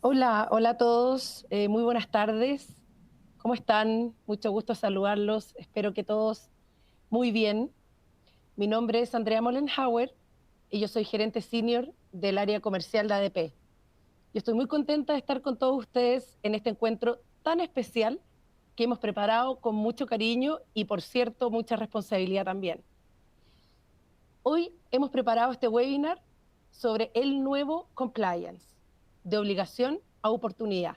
Hola, hola a todos, muy buenas tardes. ¿Cómo están? Mucho gusto saludarlos. Espero que todos muy bien. Mi nombre es Andrea Mollenhauer y yo soy gerente senior del área comercial de ADP. Yo estoy muy contenta de estar con todos ustedes en este encuentro tan especial que hemos preparado con mucho cariño y, por cierto, mucha responsabilidad también. Hoy hemos preparado este webinar sobre el nuevo compliance, de obligación a oportunidad,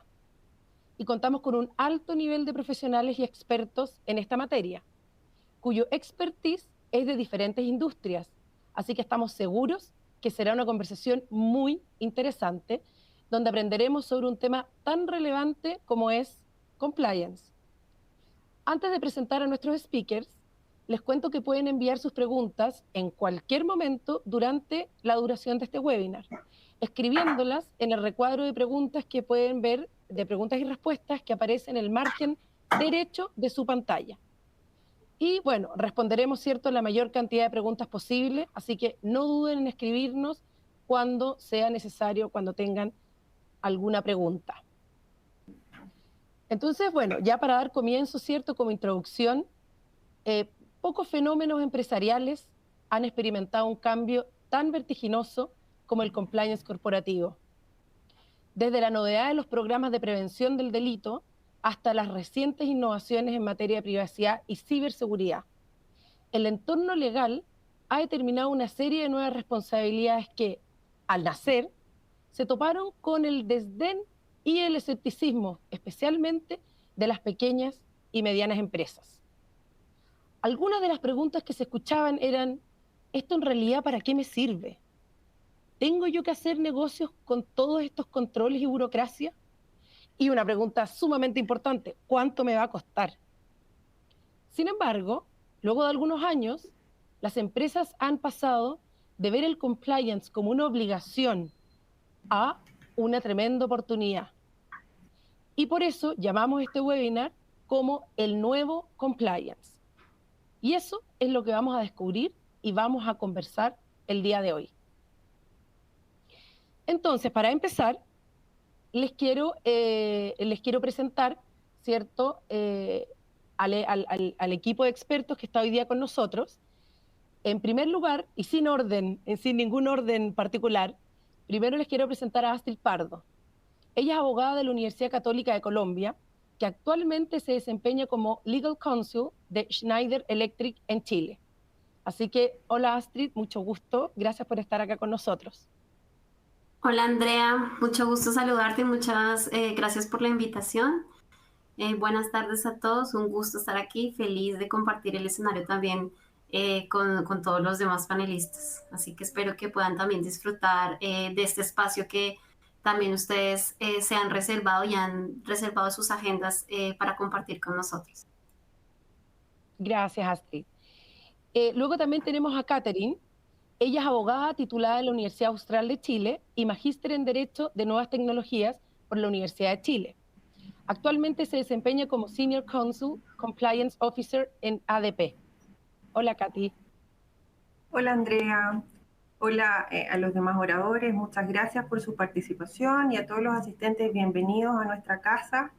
y contamos con un alto nivel de profesionales y expertos en esta materia, cuyo expertise es de diferentes industrias. Así que estamos seguros que será una conversación muy interesante, donde aprenderemos sobre un tema tan relevante como es compliance. Antes de presentar a nuestros speakers, les cuento que pueden enviar sus preguntas en cualquier momento durante la duración de este webinar, escribiéndolas en el recuadro de preguntas que pueden ver, de preguntas y respuestas, que aparece en el margen derecho de su pantalla. Y bueno, responderemos, ¿cierto?, la mayor cantidad de preguntas posible, así que no duden en escribirnos cuando sea necesario, cuando tengan alguna pregunta. Entonces, bueno, ya para dar comienzo, ¿cierto?, como introducción, eh, pocos fenómenos empresariales han experimentado un cambio tan vertiginoso como el compliance corporativo. Desde la novedad de los programas de prevención del delito hasta las recientes innovaciones en materia de privacidad y ciberseguridad, el entorno legal ha determinado una serie de nuevas responsabilidades que, al nacer, se toparon con el desdén y el escepticismo, especialmente de las pequeñas y medianas empresas. Algunas de las preguntas que se escuchaban eran: ¿esto en realidad para qué me sirve? ¿Tengo yo que hacer negocios con todos estos controles y burocracia? Y una pregunta sumamente importante: ¿cuánto me va a costar? Sin embargo, luego de algunos años, las empresas han pasado de ver el compliance como una obligación a una tremenda oportunidad. Y por eso llamamos este webinar como el nuevo compliance. Y eso es lo que vamos a descubrir y vamos a conversar el día de hoy. Entonces, para empezar, les quiero presentar, ¿cierto?, al equipo de expertos que está hoy día con nosotros. En primer lugar, y sin orden, sin ningún orden particular, primero les quiero presentar a Astrid Pardo. Ella es abogada de la Universidad Católica de Colombia, que actualmente se desempeña como Legal Counsel de Schneider Electric en Chile. Así que, hola Astrid, mucho gusto, gracias por estar acá con nosotros. Hola Andrea, mucho gusto saludarte y muchas gracias por la invitación. Buenas tardes a todos, un gusto estar aquí, feliz de compartir el escenario también con todos los demás panelistas. Así que espero que puedan también disfrutar de este espacio que también ustedes se han reservado y han reservado sus agendas para compartir con nosotros. Gracias, Astrid. Luego también tenemos a Catherine. Ella es abogada titulada en la Universidad Austral de Chile y magíster en Derecho de Nuevas Tecnologías por la Universidad de Chile. Actualmente se desempeña como Senior Counsel Compliance Officer en ADP. Hola, Katy. Hola Andrea, hola a los demás oradores, muchas gracias por su participación y a todos los asistentes, bienvenidos a nuestra casa,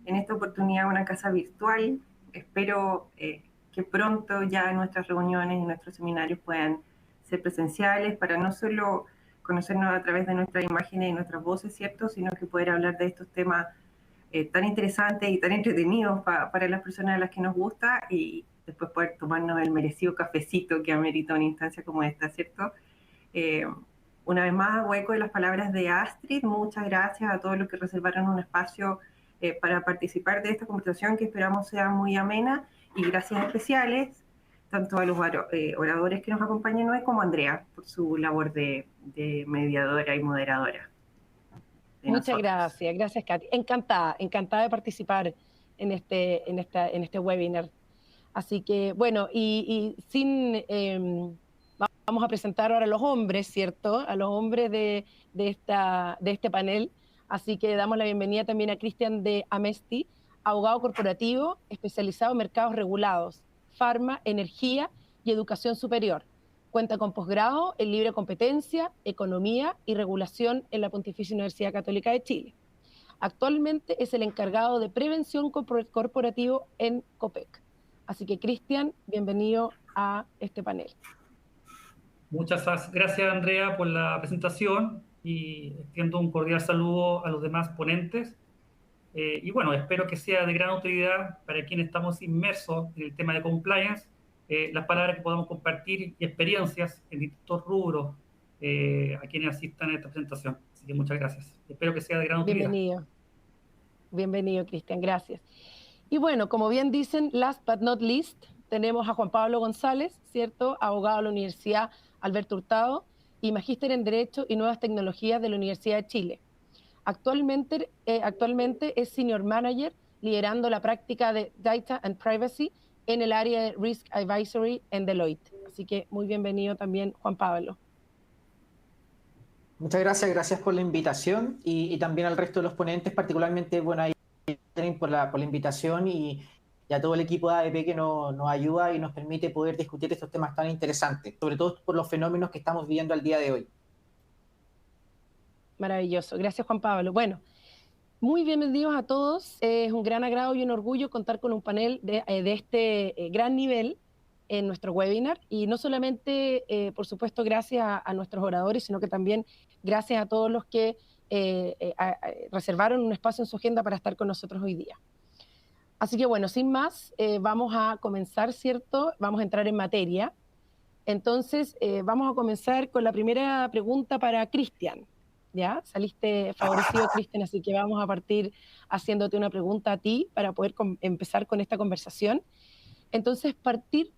en esta oportunidad una casa virtual. Espero que pronto ya nuestras reuniones y nuestros seminarios puedan ser presenciales para no solo conocernos a través de nuestras imágenes y nuestras voces, ¿cierto?, sino que poder hablar de estos temas tan interesantes y tan entretenidos para las personas a las que nos gusta y después poder tomarnos el merecido cafecito que amerita una instancia como esta, ¿cierto? Eh, una vez más, hueco de las palabras de Astrid, muchas gracias a todos los que reservaron un espacio para participar de esta conversación que esperamos sea muy amena, y gracias especiales tanto a los oradores que nos acompañan hoy como a Andrea por su labor de mediadora y moderadora de Muchas nosotros. gracias, gracias, Katy. Encantada, encantada de participar en este webinar. Así que, bueno, vamos a presentar ahora a los hombres, ¿cierto? A los hombres de este panel. Así que damos la bienvenida también a Cristian de Amesti, abogado corporativo especializado en mercados regulados, farma, energía y educación superior. Cuenta con posgrado en libre competencia, economía y regulación en la Pontificia Universidad Católica de Chile. Actualmente es el encargado de prevención corporativo en Copec. Así que, Cristian, bienvenido a este panel. Muchas gracias, Andrea, por la presentación y extiendo un cordial saludo a los demás ponentes. Y bueno, espero que sea de gran utilidad para quienes estamos inmersos en el tema de compliance, las palabras que podamos compartir y experiencias en distintos rubros a quienes asistan a esta presentación. Así que muchas gracias. Espero que sea de gran utilidad. Bienvenido. Bienvenido, Cristian, gracias. Y bueno, como bien dicen, last but not least, tenemos a Juan Pablo González, ¿cierto? Abogado de la Universidad Alberto Hurtado y magíster en Derecho y Nuevas Tecnologías de la Universidad de Chile. Actualmente es Senior Manager liderando la práctica de Data and Privacy en el área de Risk Advisory en Deloitte. Así que muy bienvenido también, Juan Pablo. Muchas gracias por la invitación y también al resto de los ponentes, particularmente, bueno, ahí por la invitación y a todo el equipo de ADP que nos ayuda y nos permite poder discutir estos temas tan interesantes, sobre todo por los fenómenos que estamos viviendo al día de hoy. Maravilloso. Gracias, Juan Pablo. Bueno, muy bienvenidos a todos. Es un gran agrado y un orgullo contar con un panel de este gran nivel en nuestro webinar. Y no solamente, por supuesto, gracias a nuestros oradores, sino que también gracias a todos los que reservaron un espacio en su agenda para estar con nosotros hoy día. Así que bueno, sin más, vamos a comenzar, ¿cierto? Vamos a entrar en materia. Entonces, vamos a comenzar con la primera pregunta para Cristian. ¿Ya? Saliste favorecido, Cristian, así que vamos a partir haciéndote una pregunta a ti para poder empezar con esta conversación. Entonces, partir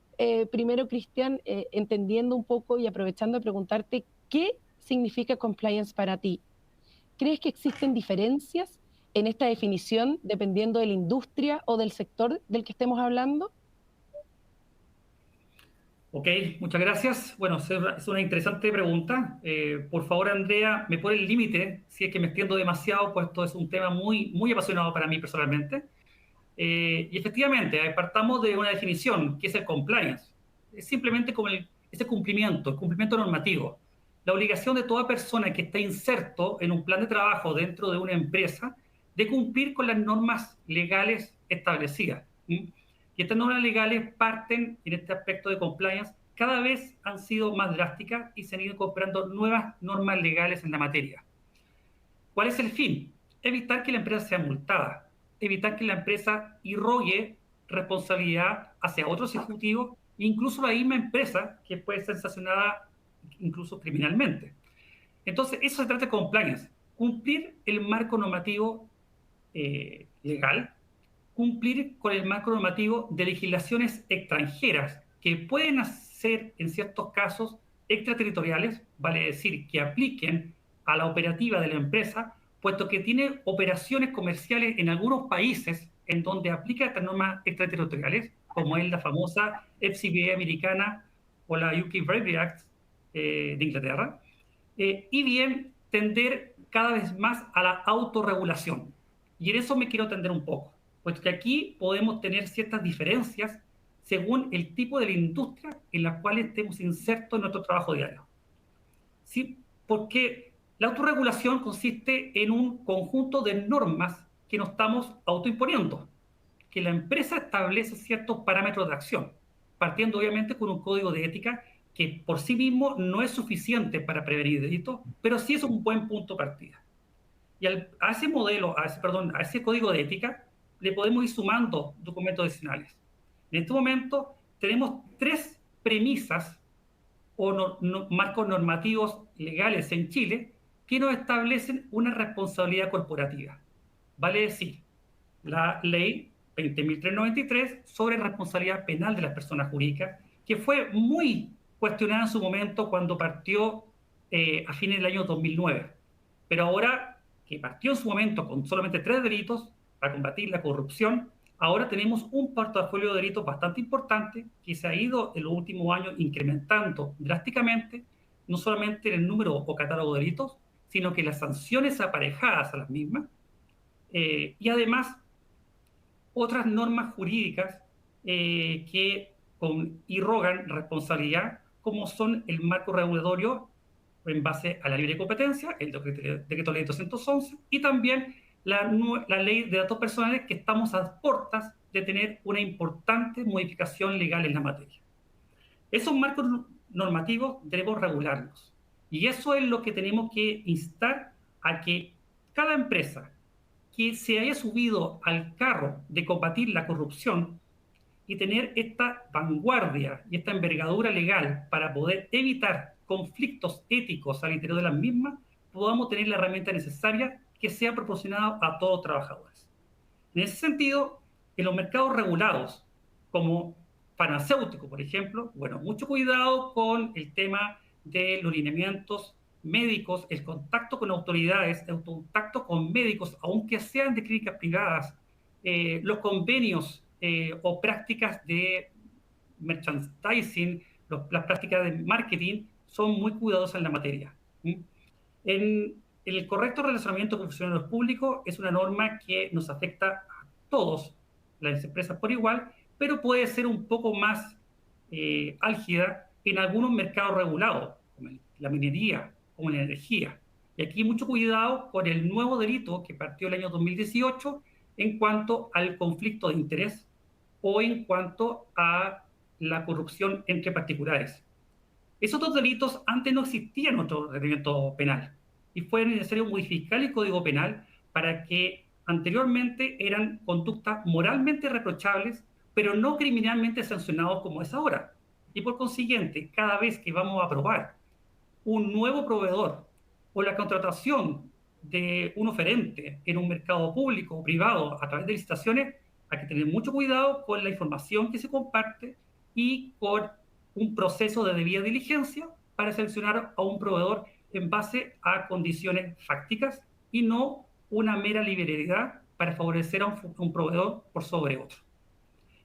primero, Cristian, entendiendo un poco y aprovechando de preguntarte, ¿qué significa compliance para ti? ¿Crees que existen diferencias en esta definición dependiendo de la industria o del sector del que estemos hablando? Ok, muchas gracias. Bueno, es una interesante pregunta. Por favor, Andrea, me pone el límite si es que me extiendo demasiado, pues esto es un tema muy, muy apasionado para mí personalmente. Y efectivamente, partamos de una definición, que es el compliance. Es simplemente como ese cumplimiento, el cumplimiento normativo. La obligación de toda persona que está inserto en un plan de trabajo dentro de una empresa de cumplir con las normas legales establecidas. Y estas normas legales parten, en este aspecto de compliance, cada vez han sido más drásticas y se han ido incorporando nuevas normas legales en la materia. ¿Cuál es el fin? Evitar que la empresa sea multada, evitar que la empresa irrogue responsabilidad hacia otros ejecutivos, incluso la misma empresa que puede ser sancionada incluso criminalmente. Entonces, eso se trata de compliance, cumplir el marco normativo legal, cumplir con el marco normativo de legislaciones extranjeras que pueden ser, en ciertos casos, extraterritoriales, vale decir, que apliquen a la operativa de la empresa, puesto que tiene operaciones comerciales en algunos países en donde aplica estas normas extraterritoriales, como es la famosa FCPA americana o la UK Bribery Act de Inglaterra, y bien tender cada vez más a la autorregulación. Y en eso me quiero tender un poco, puesto que aquí podemos tener ciertas diferencias según el tipo de la industria en la cual estemos insertos en nuestro trabajo diario. ¿Sí? Porque la autorregulación consiste en un conjunto de normas que nos estamos autoimponiendo, que la empresa establece ciertos parámetros de acción, partiendo obviamente con un código de ética que por sí mismo no es suficiente para prevenir delitos, pero sí es un buen punto de partida. Y a ese modelo, a ese código de ética, le podemos ir sumando documentos adicionales. En este momento tenemos 3 premisas o marcos normativos legales en Chile que nos establecen una responsabilidad corporativa. Vale decir, la ley 20.393 sobre responsabilidad penal de las personas jurídicas, que fue muy cuestionada en su momento cuando partió a fines del año 2009. Pero ahora que partió en su momento con solamente 3 delitos para combatir la corrupción, ahora tenemos un portafolio de delitos bastante importante que se ha ido en los últimos años incrementando drásticamente, no solamente en el número o catálogo de delitos, sino que las sanciones aparejadas a las mismas, y además otras normas jurídicas que irrogan responsabilidad, como son el marco regulatorio en base a la libre competencia, el decreto ley 211, y también la ley de datos personales, que estamos a puertas de tener una importante modificación legal en la materia. Esos marcos normativos debemos regularlos. Y eso es lo que tenemos que instar a que cada empresa que se haya subido al carro de combatir la corrupción y tener esta vanguardia y esta envergadura legal para poder evitar conflictos éticos al interior de las mismas, podamos tener la herramienta necesaria que sea proporcionada a todos los trabajadores. En ese sentido, en los mercados regulados, como farmacéutico, por ejemplo, bueno, mucho cuidado con el tema de los lineamientos médicos, el contacto con autoridades, el contacto con médicos, aunque sean de clínicas privadas, los convenios o prácticas de merchandising, las prácticas de marketing son muy cuidadosas en la materia. En el correcto relacionamiento con funcionarios públicos es una norma que nos afecta a todos las empresas por igual, pero puede ser un poco más álgida en algunos mercados regulados, como la minería, como la energía. Y aquí mucho cuidado con el nuevo delito que partió el año 2018 en cuanto al conflicto de interés o en cuanto a la corrupción entre particulares. Esos dos delitos antes no existían en nuestro ordenamiento penal y fue necesario modificar el Código Penal para que anteriormente eran conductas moralmente reprochables, pero no criminalmente sancionados como es ahora. Y por consiguiente, cada vez que vamos a aprobar un nuevo proveedor o la contratación de un oferente en un mercado público o privado a través de licitaciones, hay que tener mucho cuidado con la información que se comparte y con un proceso de debida diligencia para seleccionar a un proveedor en base a condiciones fácticas y no una mera liberalidad para favorecer a un proveedor por sobre otro.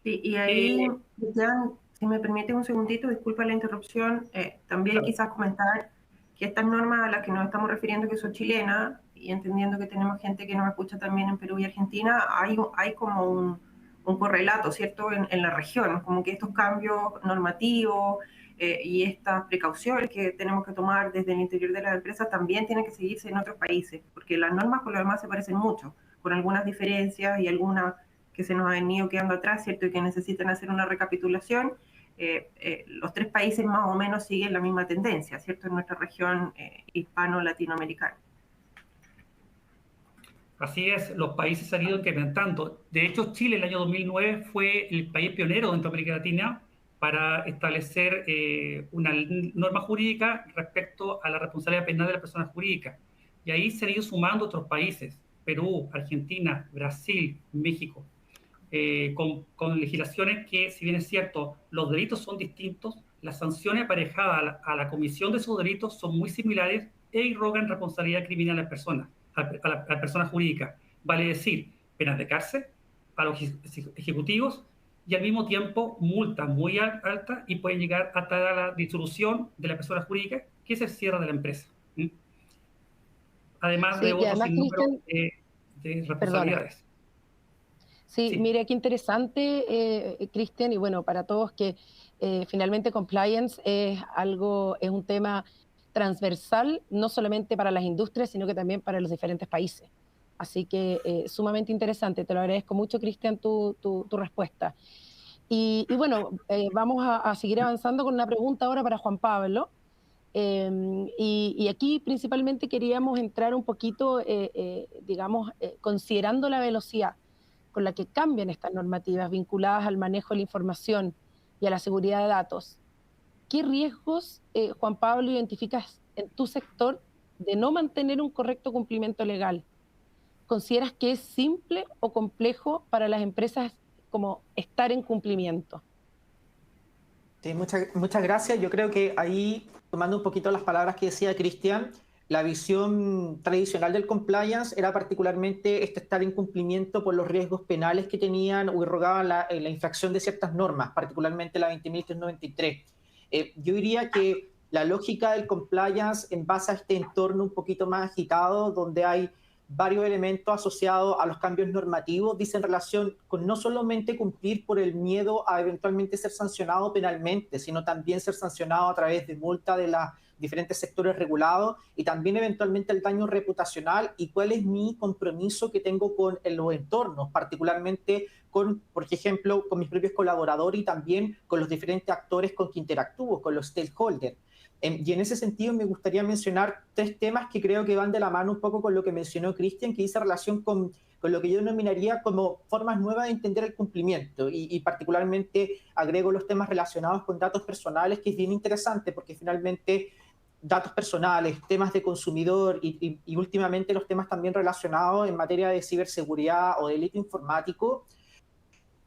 Y ahí, Jan, si me permite un segundito, disculpa la interrupción, también claro. Quizás comentar que estas normas a las que nos estamos refiriendo, que son chilenas, y entendiendo que tenemos gente que nos escucha también en Perú y Argentina, hay como un correlato, ¿cierto?, en la región, como que estos cambios normativos y estas precauciones que tenemos que tomar desde el interior de las empresas también tienen que seguirse en otros países, porque las normas con lo demás se parecen mucho, con algunas diferencias y algunas que se nos han ido quedando atrás, ¿cierto?, y que necesitan hacer una recapitulación. Los tres países más o menos siguen la misma tendencia, ¿cierto?, en nuestra región hispano-latinoamericana. Así es, los países se han ido incrementando. De hecho, Chile en el año 2009 fue el país pionero dentro de América Latina para establecer una norma jurídica respecto a la responsabilidad penal de las personas jurídicas. Y ahí se han ido sumando otros países, Perú, Argentina, Brasil, México, con legislaciones que, si bien es cierto, los delitos son distintos, las sanciones aparejadas a la comisión de esos delitos son muy similares e irrogan responsabilidad criminal a las personas. A las personas jurídicas, vale decir, penas de cárcel a los ejecutivos y al mismo tiempo multas muy altas y pueden llegar hasta la disolución de la persona jurídica, que es el cierre de la empresa. Además de otros sinnúmero de responsabilidades. Sí, mire, qué interesante, Cristian, y bueno, para todos que finalmente compliance es un tema transversal, no solamente para las industrias, sino que también para los diferentes países. Así que sumamente interesante. Te lo agradezco mucho, Cristian, tu respuesta. Y bueno, vamos a seguir avanzando con una pregunta ahora para Juan Pablo. Y aquí principalmente queríamos entrar un poquito, considerando la velocidad con la que cambian estas normativas vinculadas al manejo de la información y a la seguridad de datos. ¿Qué riesgos, Juan Pablo, identificas en tu sector de no mantener un correcto cumplimiento legal? ¿Consideras que es simple o complejo para las empresas como estar en cumplimiento? Sí, muchas gracias. Yo creo que ahí, tomando un poquito las palabras que decía Cristian, la visión tradicional del compliance era particularmente estar en cumplimiento por los riesgos penales que tenían o irrogaban la infracción de ciertas normas, particularmente la 20.393. Yo diría que la lógica del compliance en base a este entorno un poquito más agitado, donde hay varios elementos asociados a los cambios normativos, dice en relación con no solamente cumplir por el miedo a eventualmente ser sancionado penalmente, sino también ser sancionado a través de multa de diferentes sectores regulados y también eventualmente el daño reputacional y cuál es mi compromiso que tengo con los entornos, particularmente con, por ejemplo, con mis propios colaboradores y también con los diferentes actores con que interactúo, con los stakeholders. Y en ese sentido me gustaría mencionar 3 temas que creo que van de la mano un poco con lo que mencionó Cristian, que dice relación con lo que yo denominaría como formas nuevas de entender el cumplimiento y particularmente agrego los temas relacionados con datos personales, que es bien interesante porque finalmente datos personales, temas de consumidor y últimamente los temas también relacionados en materia de ciberseguridad o delito informático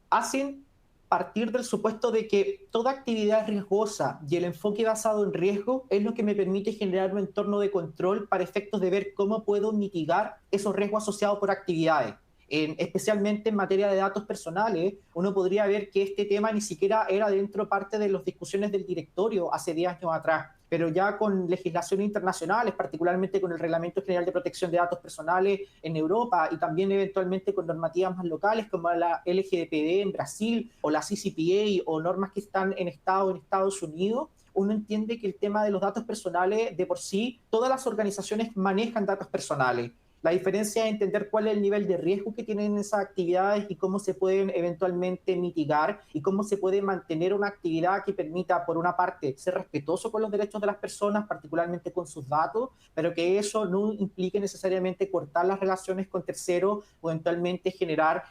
hacen partir del supuesto de que toda actividad riesgosa y el enfoque basado en riesgo es lo que me permite generar un entorno de control para efectos de ver cómo puedo mitigar esos riesgos asociados por actividades. Especialmente en materia de datos personales, uno podría ver que este tema ni siquiera era dentro parte de las discusiones del directorio hace 10 años atrás, pero ya con legislaciones internacionales, particularmente con el Reglamento General de Protección de Datos Personales en Europa y también eventualmente con normativas más locales como la LGPD en Brasil o la CCPA o normas que están en Estados Unidos, uno entiende que el tema de los datos personales, de por sí, todas las organizaciones manejan datos personales. La diferencia es entender cuál es el nivel de riesgo que tienen esas actividades y cómo se pueden eventualmente mitigar y cómo se puede mantener una actividad que permita, por una parte, ser respetuoso con los derechos de las personas, particularmente con sus datos, pero que eso no implique necesariamente cortar las relaciones con terceros o eventualmente generar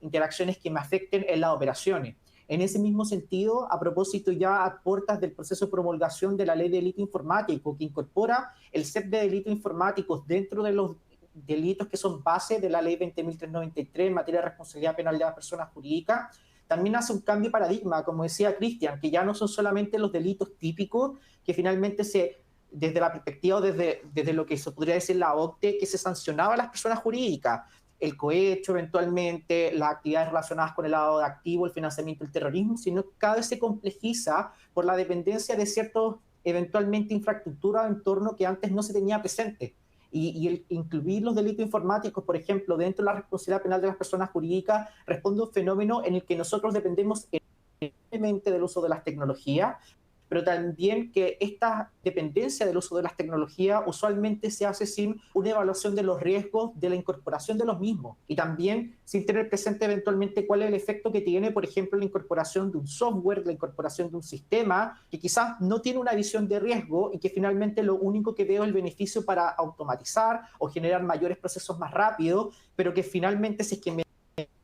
interacciones que me afecten en las operaciones. En ese mismo sentido, a propósito ya a puertas del proceso de promulgación de la Ley de Delito Informático, que incorpora el set de delitos informáticos dentro de los delitos que son base de la Ley 20.393 en materia de responsabilidad penal de las personas jurídicas, también hace un cambio de paradigma, como decía Cristian, que ya no son solamente los delitos típicos, que finalmente desde la perspectiva, desde lo que se podría decir la OCDE, que se sancionaba a las personas jurídicas, el cohecho eventualmente, las actividades relacionadas con el lavado de activos, el financiamiento del terrorismo, sino que cada vez se complejiza por la dependencia de ciertos, eventualmente, infraestructura o entorno que antes no se tenía presente. Y el incluir los delitos informáticos, por ejemplo, dentro de la responsabilidad penal de las personas jurídicas, responde a un fenómeno en el que nosotros dependemos enormemente del uso de las tecnologías, pero también que esta dependencia del uso de las tecnologías usualmente se hace sin una evaluación de los riesgos de la incorporación de los mismos y también sin tener presente eventualmente cuál es el efecto que tiene, por ejemplo, la incorporación de un software, la incorporación de un sistema que quizás no tiene una visión de riesgo y que finalmente lo único que veo es el beneficio para automatizar o generar mayores procesos más rápidos, pero que finalmente si es que me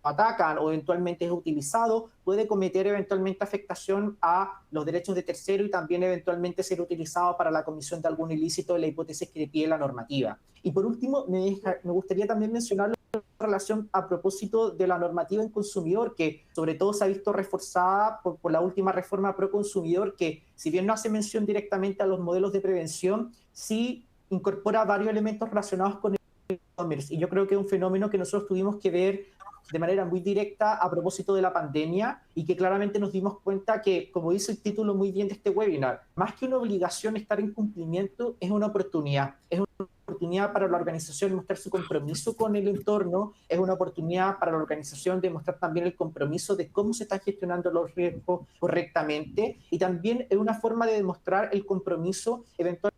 atacan o eventualmente es utilizado, puede cometer eventualmente afectación a los derechos de tercero y también eventualmente ser utilizado para la comisión de algún ilícito en la hipótesis que le pide la normativa. Y por último, me gustaría también mencionar la relación a propósito de la normativa en consumidor, que sobre todo se ha visto reforzada por la última reforma pro consumidor, que si bien no hace mención directamente a los modelos de prevención, sí incorpora varios elementos relacionados con el e-commerce. Y yo creo que es un fenómeno que nosotros tuvimos que ver de manera muy directa a propósito de la pandemia y que claramente nos dimos cuenta que, como dice el título muy bien de este webinar, más que una obligación estar en cumplimiento, es una oportunidad. Es una oportunidad para la organización mostrar su compromiso con el entorno, es una oportunidad para la organización de mostrar también el compromiso de cómo se están gestionando los riesgos correctamente y también es una forma de demostrar el compromiso eventualmente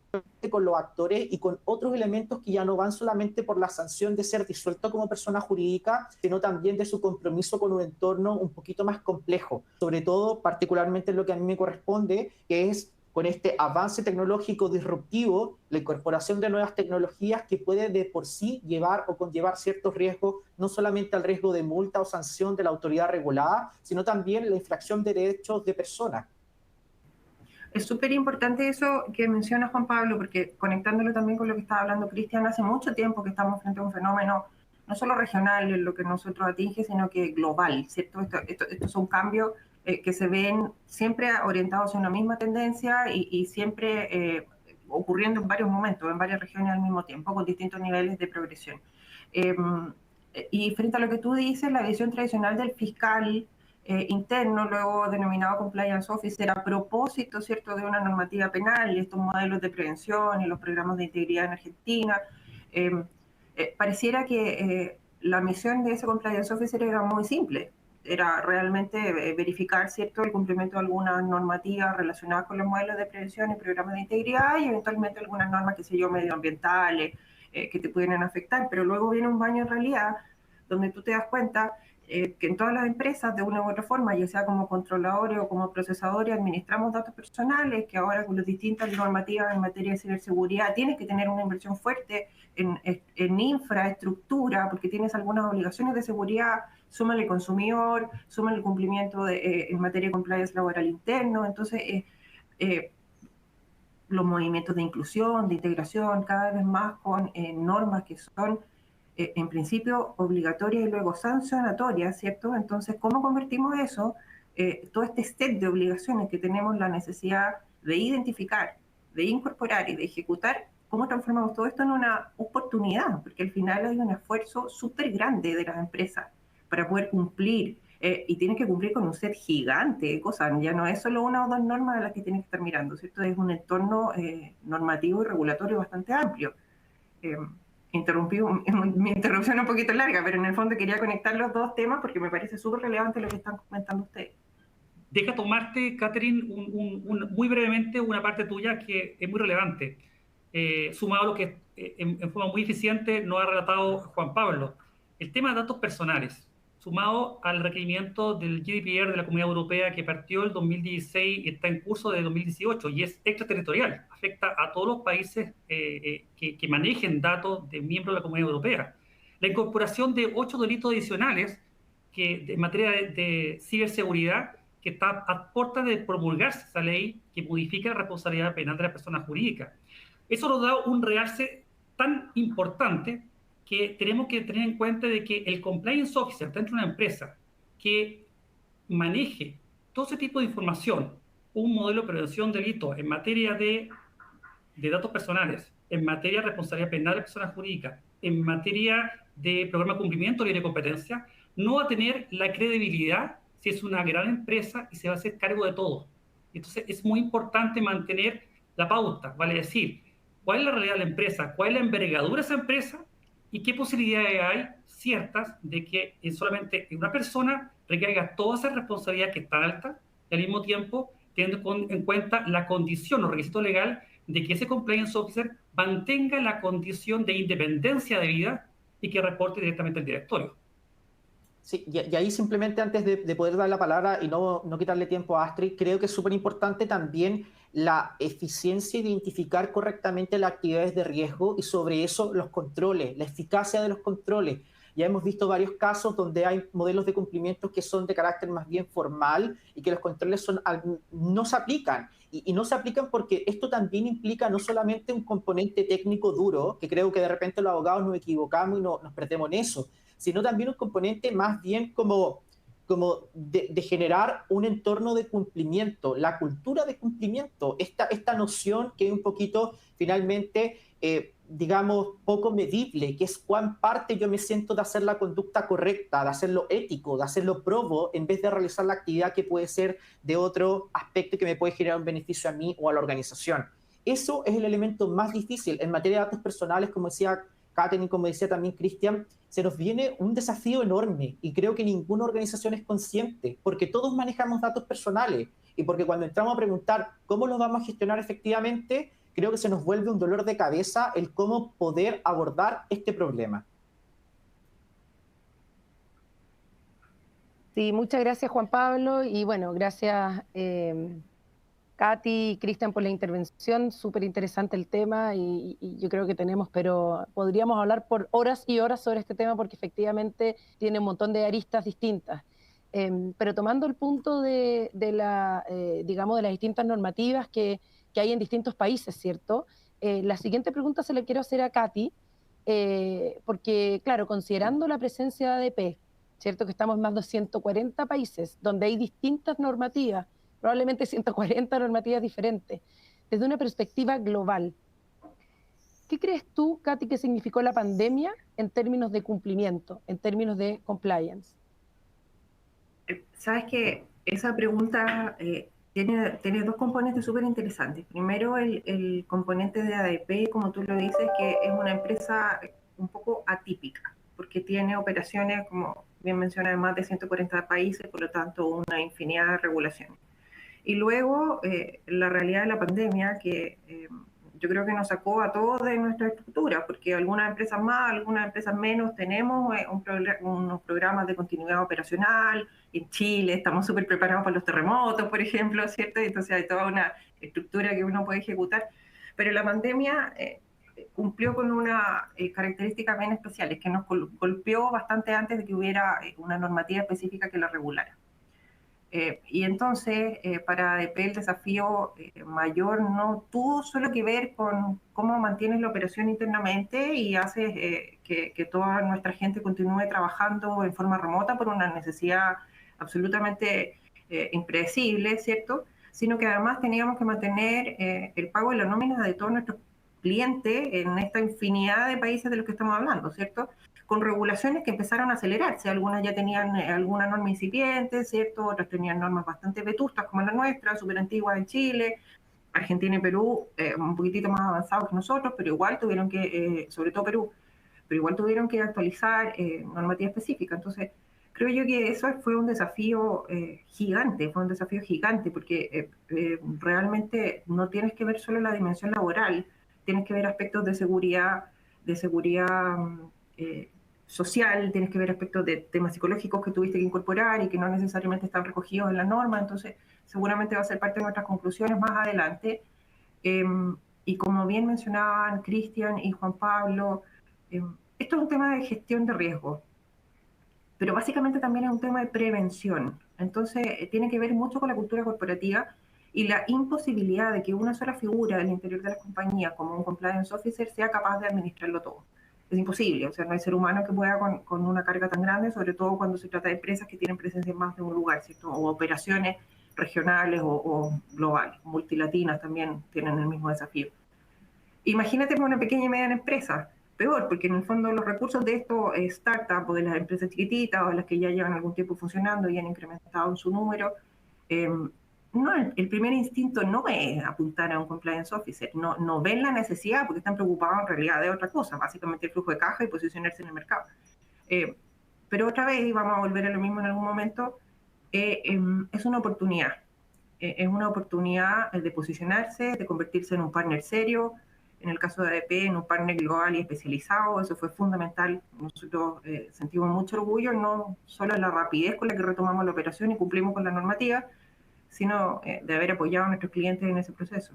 con los actores y con otros elementos que ya no van solamente por la sanción de ser disuelto como persona jurídica, sino también de su compromiso con un entorno un poquito más complejo, sobre todo particularmente en lo que a mí me corresponde, que es con este avance tecnológico disruptivo, la incorporación de nuevas tecnologías que puede de por sí llevar o conllevar ciertos riesgos, no solamente al riesgo de multa o sanción de la autoridad regulada, sino también la infracción de derechos de personas. Es súper importante eso que menciona Juan Pablo, porque conectándolo también con lo que estaba hablando Cristian, hace mucho tiempo que estamos frente a un fenómeno no solo regional en lo que nosotros atinge, sino que global, ¿cierto? Estos son cambios que se ven siempre orientados a una misma tendencia y siempre ocurriendo en varios momentos, en varias regiones al mismo tiempo, con distintos niveles de progresión. Y frente a lo que tú dices, la visión tradicional del fiscal interno, luego denominado compliance officer, a propósito, ¿cierto?, de una normativa penal y estos modelos de prevención y los programas de integridad en Argentina, pareciera que la misión de ese compliance officer era muy simple, era realmente verificar, ¿cierto?, el cumplimiento de algunas normativas relacionadas con los modelos de prevención y programas de integridad y eventualmente algunas normas, qué sé yo, medioambientales, que te pueden afectar, pero luego viene un baño en realidad donde tú te das cuenta que en todas las empresas, de una u otra forma, ya sea como controladores o como procesadores, administramos datos personales, que ahora con las distintas normativas en materia de ciberseguridad tienes que tener una inversión fuerte en infraestructura, porque tienes algunas obligaciones de seguridad, súmale el consumidor, súmale el cumplimiento en materia de compliance laboral interno, entonces los movimientos de inclusión, de integración, cada vez más con normas que son en principio obligatorias y luego sancionatorias, ¿cierto? Entonces, ¿cómo convertimos eso? Todo este set de obligaciones que tenemos la necesidad de identificar, de incorporar y de ejecutar, ¿cómo transformamos todo esto en una oportunidad? Porque al final hay un esfuerzo súper grande de las empresas para poder cumplir, y tienen que cumplir con un set gigante de cosas, ya no es solo una o dos normas de las que tienen que estar mirando, ¿cierto? Es un entorno normativo y regulatorio bastante amplio. Interrumpí, mi interrupción es un poquito larga, pero en el fondo quería conectar los dos temas porque me parece súper relevante lo que están comentando ustedes. Deja tomarte, Catherine, muy brevemente una parte tuya que es muy relevante, sumado a lo que en forma muy eficiente nos ha relatado Juan Pablo. El tema de datos personales, sumado al requerimiento del GDPR de la Comunidad Europea que partió el 2016 y está en curso de 2018 y es extraterritorial, afecta a todos los países que manejen datos de miembros de la Comunidad Europea. La incorporación de 8 delitos adicionales en materia de ciberseguridad que está a puerta de promulgarse esa ley que modifica la responsabilidad penal de las personas jurídicas. Eso nos da un realce tan importante que tenemos que tener en cuenta de que el compliance officer dentro de una empresa que maneje todo ese tipo de información, un modelo de prevención de delitos en materia de datos personales, en materia de responsabilidad penal de personas jurídicas, en materia de programa de cumplimiento de ley de competencia, no va a tener la credibilidad si es una gran empresa y se va a hacer cargo de todo. Entonces es muy importante mantener la pauta, vale decir, cuál es la realidad de la empresa, cuál es la envergadura de esa empresa y qué posibilidades hay ciertas de que solamente una persona recaiga toda esa responsabilidad que está alta y al mismo tiempo teniendo en cuenta la condición o requisito legal de que ese compliance officer mantenga la condición de independencia de vida y que reporte directamente al directorio. Sí, y ahí simplemente antes de poder dar la palabra y no quitarle tiempo a Astrid, creo que es súper importante también la eficiencia, identificar correctamente las actividades de riesgo y sobre eso los controles, la eficacia de los controles. Ya hemos visto varios casos donde hay modelos de cumplimiento que son de carácter más bien formal y que los controles no se aplican. Y no se aplican porque esto también implica no solamente un componente técnico duro, que creo que de repente los abogados nos equivocamos y nos perdemos en eso, sino también un componente más bien como de generar un entorno de cumplimiento, la cultura de cumplimiento, esta noción que es un poquito finalmente, digamos, poco medible, que es cuán parte yo me siento de hacer la conducta correcta, de hacerlo ético, de hacerlo probo, en vez de realizar la actividad que puede ser de otro aspecto que me puede generar un beneficio a mí o a la organización. Eso es el elemento más difícil. En materia de datos personales, como decía Catherine, como decía también Cristian, se nos viene un desafío enorme y creo que ninguna organización es consciente porque todos manejamos datos personales y porque cuando entramos a preguntar cómo los vamos a gestionar efectivamente, creo que se nos vuelve un dolor de cabeza el cómo poder abordar este problema. Sí, muchas gracias Juan Pablo y bueno, gracias Katy y Cristian por la intervención, súper interesante el tema y yo creo que pero podríamos hablar por horas y horas sobre este tema porque efectivamente tiene un montón de aristas distintas. Pero tomando el punto digamos, de las distintas normativas que hay en distintos países, ¿cierto? La siguiente pregunta se la quiero hacer a Katy, porque claro, considerando la presencia de ADP, ¿cierto? Que estamos en más de 140 países donde hay distintas normativas, probablemente 140 normativas diferentes, desde una perspectiva global. ¿Qué crees tú, Katy, que significó la pandemia en términos de cumplimiento, en términos de compliance? Sabes que esa pregunta tiene dos componentes súper interesantes. Primero, el componente de ADP, como tú lo dices, que es una empresa un poco atípica. porque tiene operaciones, como bien menciona, en más de 140 países, por lo tanto una infinidad de regulaciones. Y luego la realidad de la pandemia, que yo creo que nos sacó a todos de nuestra estructura, porque algunas empresas más, algunas empresas menos, tenemos unos programas de continuidad operacional. En Chile estamos súper preparados para los terremotos, por ejemplo, ¿cierto? Entonces hay toda una estructura que uno puede ejecutar. Pero la pandemia cumplió con una característica bien especial, que nos golpeó bastante antes de que hubiera una normativa específica que la regulara. Y entonces, para ADP el desafío mayor no tuvo solo que ver con cómo mantienes la operación internamente y haces que toda nuestra gente continúe trabajando en forma remota por una necesidad absolutamente impredecible, ¿cierto? Sino que además teníamos que mantener el pago de la nómina de todos nuestros clientes en esta infinidad de países de los que estamos hablando, ¿cierto? Con regulaciones que empezaron a acelerarse. Algunas ya tenían alguna norma incipiente, ¿cierto? Otras tenían normas bastante vetustas, como la nuestra, súper antiguas en Chile. Argentina y Perú, un poquitito más avanzados que nosotros, pero igual tuvieron que, sobre todo Perú, pero igual tuvieron que actualizar normativa específica. Entonces, creo yo que eso fue un desafío gigante, porque realmente no tienes que ver solo la dimensión laboral, tienes que ver aspectos de seguridad social, tienes que ver aspectos de temas psicológicos que tuviste que incorporar y que no necesariamente están recogidos en la norma. Entonces seguramente va a ser parte de nuestras conclusiones más adelante. Y como bien mencionaban Cristian y Juan Pablo, esto es un tema de gestión de riesgo, pero básicamente también es un tema de prevención. Entonces tiene que ver mucho con la cultura corporativa y la imposibilidad de que una sola figura del interior de las compañías, como un compliance officer, sea capaz de administrarlo todo. Es imposible, o sea, no hay ser humano que pueda con una carga tan grande, sobre todo cuando se trata de empresas que tienen presencia en más de un lugar, ¿cierto? O operaciones regionales o globales, multilatinas también tienen el mismo desafío. Imagínate para una pequeña y mediana empresa, peor, porque en el fondo los recursos de estos startups o de las empresas chiquititas o de las que ya llevan algún tiempo funcionando y han incrementado en su número, no, el primer instinto no es apuntar a un compliance officer, no ven la necesidad porque están preocupados en realidad de otra cosa, básicamente el flujo de caja y posicionarse en el mercado. Pero otra vez, y vamos a volver a lo mismo en algún momento, es una oportunidad. Es una oportunidad de posicionarse, de convertirse en un partner serio, en el caso de ADP, en un partner global y especializado. Eso fue fundamental. Nosotros sentimos mucho orgullo, no solo en la rapidez con la que retomamos la operación y cumplimos con la normativa, sino de haber apoyado a nuestros clientes en ese proceso.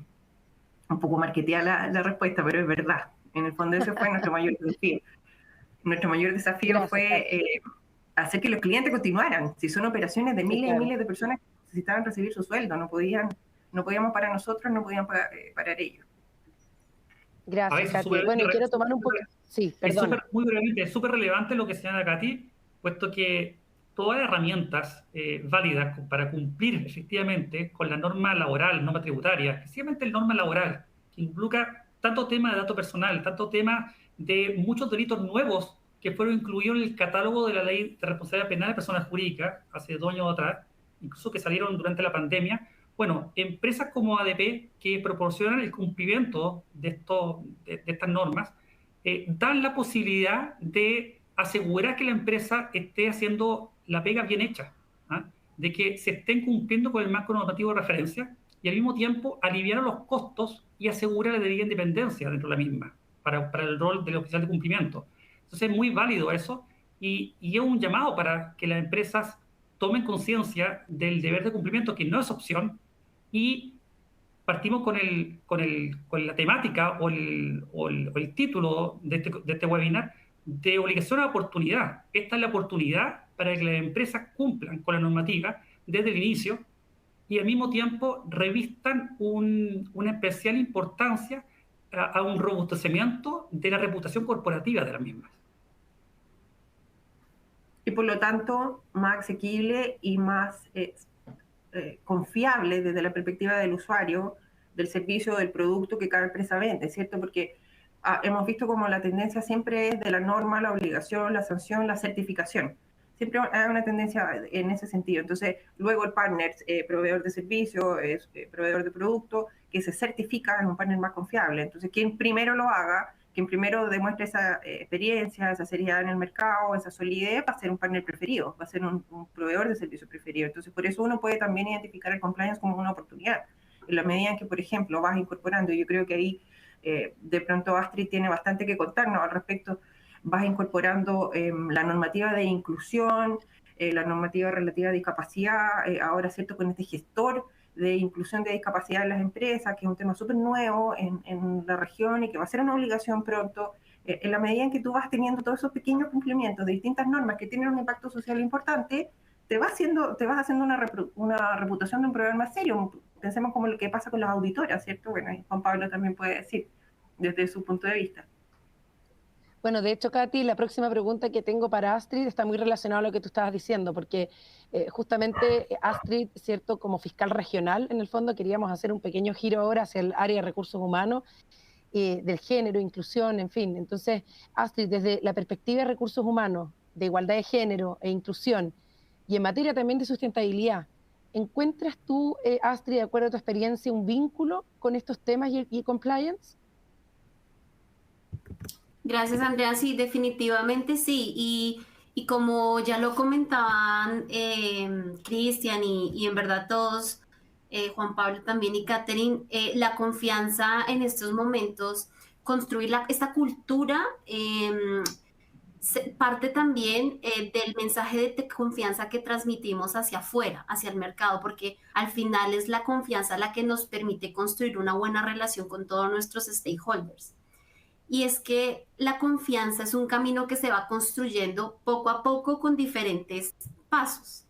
Un poco marketeada la respuesta, pero es verdad. En el fondo ese fue nuestro mayor desafío. Nuestro mayor desafío Gracias, fue hacer que los clientes continuaran. Si son operaciones de miles y miles de personas que necesitaban recibir su sueldo, no podíamos parar nosotros, no podían parar ellos. Gracias, Katy. Bueno, quiero tomar un poco... Sí, perdón. Muy brevemente, es súper relevante lo que señala Katy, puesto que todas las herramientas válidas para cumplir efectivamente con la norma laboral, norma tributaria, especialmente la norma laboral, que involucra tanto tema de dato personal, tanto tema de muchos delitos nuevos que fueron incluidos en el catálogo de la Ley de Responsabilidad Penal de Personas Jurídicas hace 2 años atrás, incluso que salieron durante la pandemia. Bueno, empresas como ADP que proporcionan el cumplimiento de estas normas dan la posibilidad de asegurar que la empresa esté haciendo la pega bien hecha, ¿ah? De que se estén cumpliendo con el marco normativo de referencia y al mismo tiempo aliviar los costos y asegurar la debida independencia dentro de la misma para el rol del oficial de cumplimiento. Entonces es muy válido eso y es un llamado para que las empresas tomen conciencia del deber de cumplimiento, que no es opción, y partimos con la temática o el título de este webinar, de obligación a oportunidad. Esta es la oportunidad para que las empresas cumplan con la normativa desde el inicio y al mismo tiempo revistan una especial importancia a un robustecimiento de la reputación corporativa de las mismas. Y por lo tanto, más asequible y más confiable desde la perspectiva del usuario, del servicio, del producto que cada empresa vende, ¿cierto? Porque hemos visto como la tendencia siempre es de la norma, la obligación, la sanción, la certificación. Siempre hay una tendencia en ese sentido. Entonces, luego el partner, proveedor de servicio, proveedor de producto, que se certifica es un partner más confiable. Entonces, quien primero lo haga, quien primero demuestre esa experiencia, esa seriedad en el mercado, esa solidez, va a ser un partner preferido, va a ser un proveedor de servicio preferido. Entonces, por eso uno puede también identificar el compliance como una oportunidad. En la medida en que, por ejemplo, vas incorporando, yo creo que ahí de pronto Astrid tiene bastante que contarnos al respecto, vas incorporando la normativa de inclusión, la normativa relativa a discapacidad, ahora, ¿cierto?, con este gestor de inclusión de discapacidad en las empresas, que es un tema súper nuevo en la región y que va a ser una obligación pronto. En la medida en que tú vas teniendo todos esos pequeños cumplimientos de distintas normas que tienen un impacto social importante, te vas haciendo una reputación de un proveedor más serio. Pensemos como lo que pasa con las auditoras, ¿cierto? Bueno, Juan Pablo también puede decir desde su punto de vista. Bueno, de hecho, Katy, la próxima pregunta que tengo para Astrid está muy relacionada a lo que tú estabas diciendo, porque justamente Astrid, ¿cierto? Como fiscal regional, en el fondo, queríamos hacer un pequeño giro ahora hacia el área de recursos humanos, del género, inclusión, en fin. Entonces, Astrid, desde la perspectiva de recursos humanos, de igualdad de género e inclusión, y en materia también de sustentabilidad, ¿encuentras tú, Astrid, de acuerdo a tu experiencia, un vínculo con estos temas y compliance? Gracias, Andrea. Sí, definitivamente sí. Y como ya lo comentaban Cristian y en verdad todos, Juan Pablo también y Catherine, la confianza en estos momentos, construir esta cultura parte también del mensaje de confianza que transmitimos hacia afuera, hacia el mercado, porque al final es la confianza la que nos permite construir una buena relación con todos nuestros stakeholders. Y es que la confianza es un camino que se va construyendo poco a poco con diferentes pasos.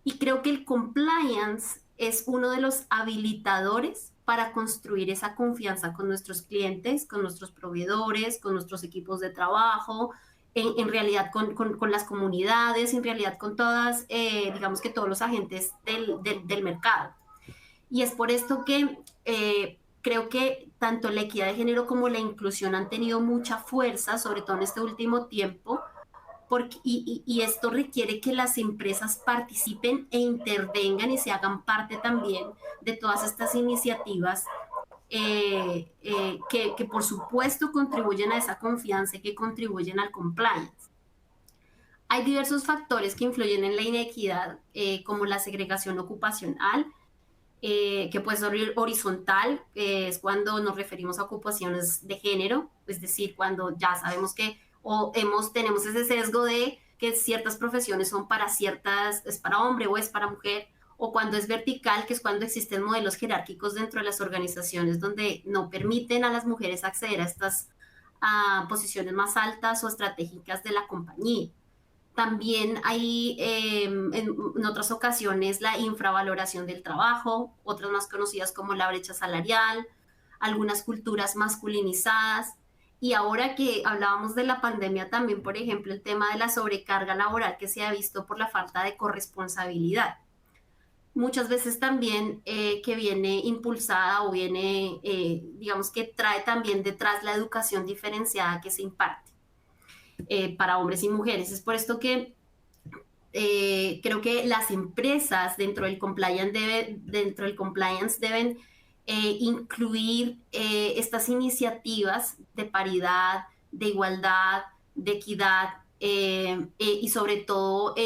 Y creo que el compliance es uno de los habilitadores para construir esa confianza con nuestros clientes, con nuestros proveedores, con nuestros equipos de trabajo, en realidad con las comunidades, en realidad con todas, digamos que todos los agentes del mercado. Y es por esto que creo que tanto la equidad de género como la inclusión han tenido mucha fuerza, sobre todo en este último tiempo, y esto requiere que las empresas participen e intervengan y se hagan parte también de todas estas iniciativas que por supuesto contribuyen a esa confianza y que contribuyen al compliance. Hay diversos factores que influyen en la inequidad, como la segregación ocupacional, que puede ser horizontal, es cuando nos referimos a ocupaciones de género, es decir, cuando ya sabemos que tenemos ese sesgo de que ciertas profesiones son es para hombre o es para mujer, o cuando es vertical, que es cuando existen modelos jerárquicos dentro de las organizaciones donde no permiten a las mujeres acceder a estas posiciones más altas o estratégicas de la compañía. También hay en otras ocasiones la infravaloración del trabajo, otras más conocidas como la brecha salarial, algunas culturas masculinizadas. Y ahora que hablábamos de la pandemia también, por ejemplo, el tema de la sobrecarga laboral que se ha visto por la falta de corresponsabilidad. Muchas veces también que viene impulsada o viene, digamos que trae también detrás la educación diferenciada que se imparte. Para hombres y mujeres. Es por esto que creo que las empresas dentro del compliance deben incluir estas iniciativas de paridad, de igualdad, de equidad y sobre todo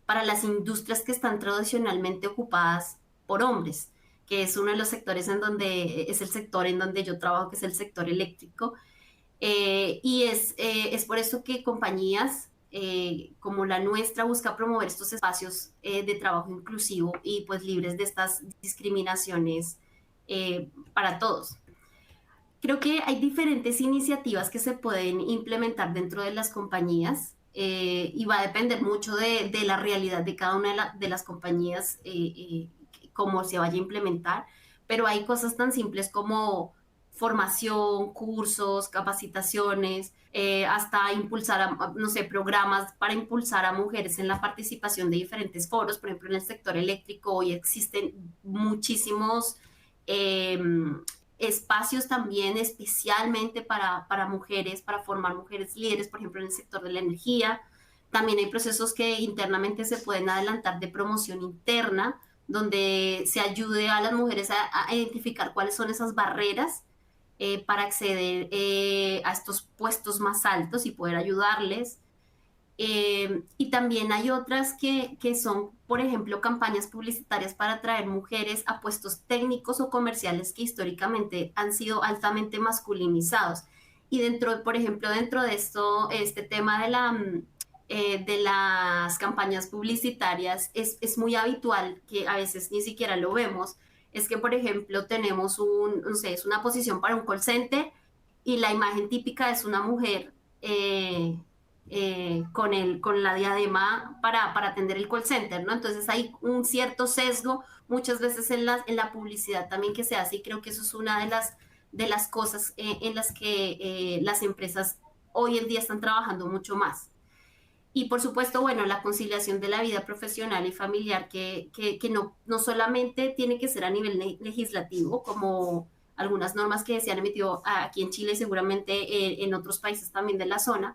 para las industrias que están tradicionalmente ocupadas por hombres, que es uno de los sectores es el sector en donde yo trabajo, que es el sector eléctrico. Y es por eso que compañías como la nuestra busca promover estos espacios de trabajo inclusivo y pues libres de estas discriminaciones para todos. Creo que hay diferentes iniciativas que se pueden implementar dentro de las compañías y va a depender mucho de la realidad de cada una de las compañías, cómo se vaya a implementar, pero hay cosas tan simples como formación, cursos, capacitaciones, hasta impulsar, no sé, programas para impulsar a mujeres en la participación de diferentes foros. Por ejemplo, en el sector eléctrico hoy existen muchísimos espacios también especialmente para mujeres, para formar mujeres líderes, por ejemplo, en el sector de la energía. También hay procesos que internamente se pueden adelantar de promoción interna, donde se ayude a las mujeres a identificar cuáles son esas barreras para acceder a estos puestos más altos y poder ayudarles. Y también hay otras que son, por ejemplo, campañas publicitarias para atraer mujeres a puestos técnicos o comerciales que históricamente han sido altamente masculinizados. Y dentro, por ejemplo, dentro de esto, este tema de las campañas publicitarias es muy habitual, que a veces ni siquiera lo vemos, es que, por ejemplo, tenemos no sé, es una posición para un call center y la imagen típica es una mujer con la diadema para atender el call center, ¿no? Entonces hay un cierto sesgo muchas veces en la publicidad también que se hace, y creo que eso es una de las cosas en las que las empresas hoy en día están trabajando mucho más. Y por supuesto, bueno, la conciliación de la vida profesional y familiar, que no solamente tiene que ser a nivel legislativo, como algunas normas que se han emitido aquí en Chile y seguramente en otros países también de la zona,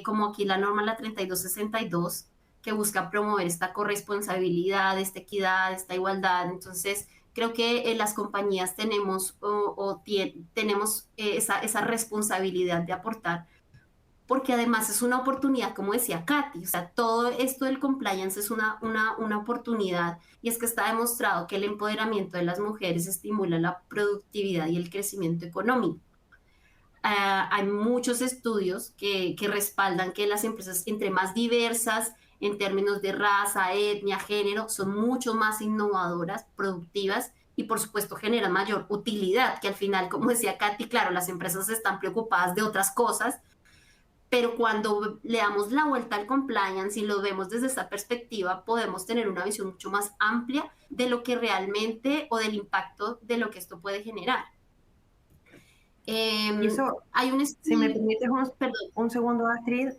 como aquí la norma, la 3262, que busca promover esta corresponsabilidad, esta equidad, esta igualdad. Entonces, creo que las compañías tenemos, tenemos esa responsabilidad de aportar, porque además es una oportunidad, como decía Katy, o sea, todo esto del compliance es una oportunidad, y es que está demostrado que el empoderamiento de las mujeres estimula la productividad y el crecimiento económico. Hay muchos estudios que respaldan que las empresas, entre más diversas en términos de raza, etnia, género, son mucho más innovadoras, productivas y por supuesto generan mayor utilidad, que al final, como decía Katy, claro, las empresas están preocupadas de otras cosas, pero cuando le damos la vuelta al compliance y lo vemos desde esa perspectiva, podemos tener una visión mucho más amplia de lo que realmente, o del impacto de lo que esto puede generar. Y eso, hay un si me permites un segundo, Astrid,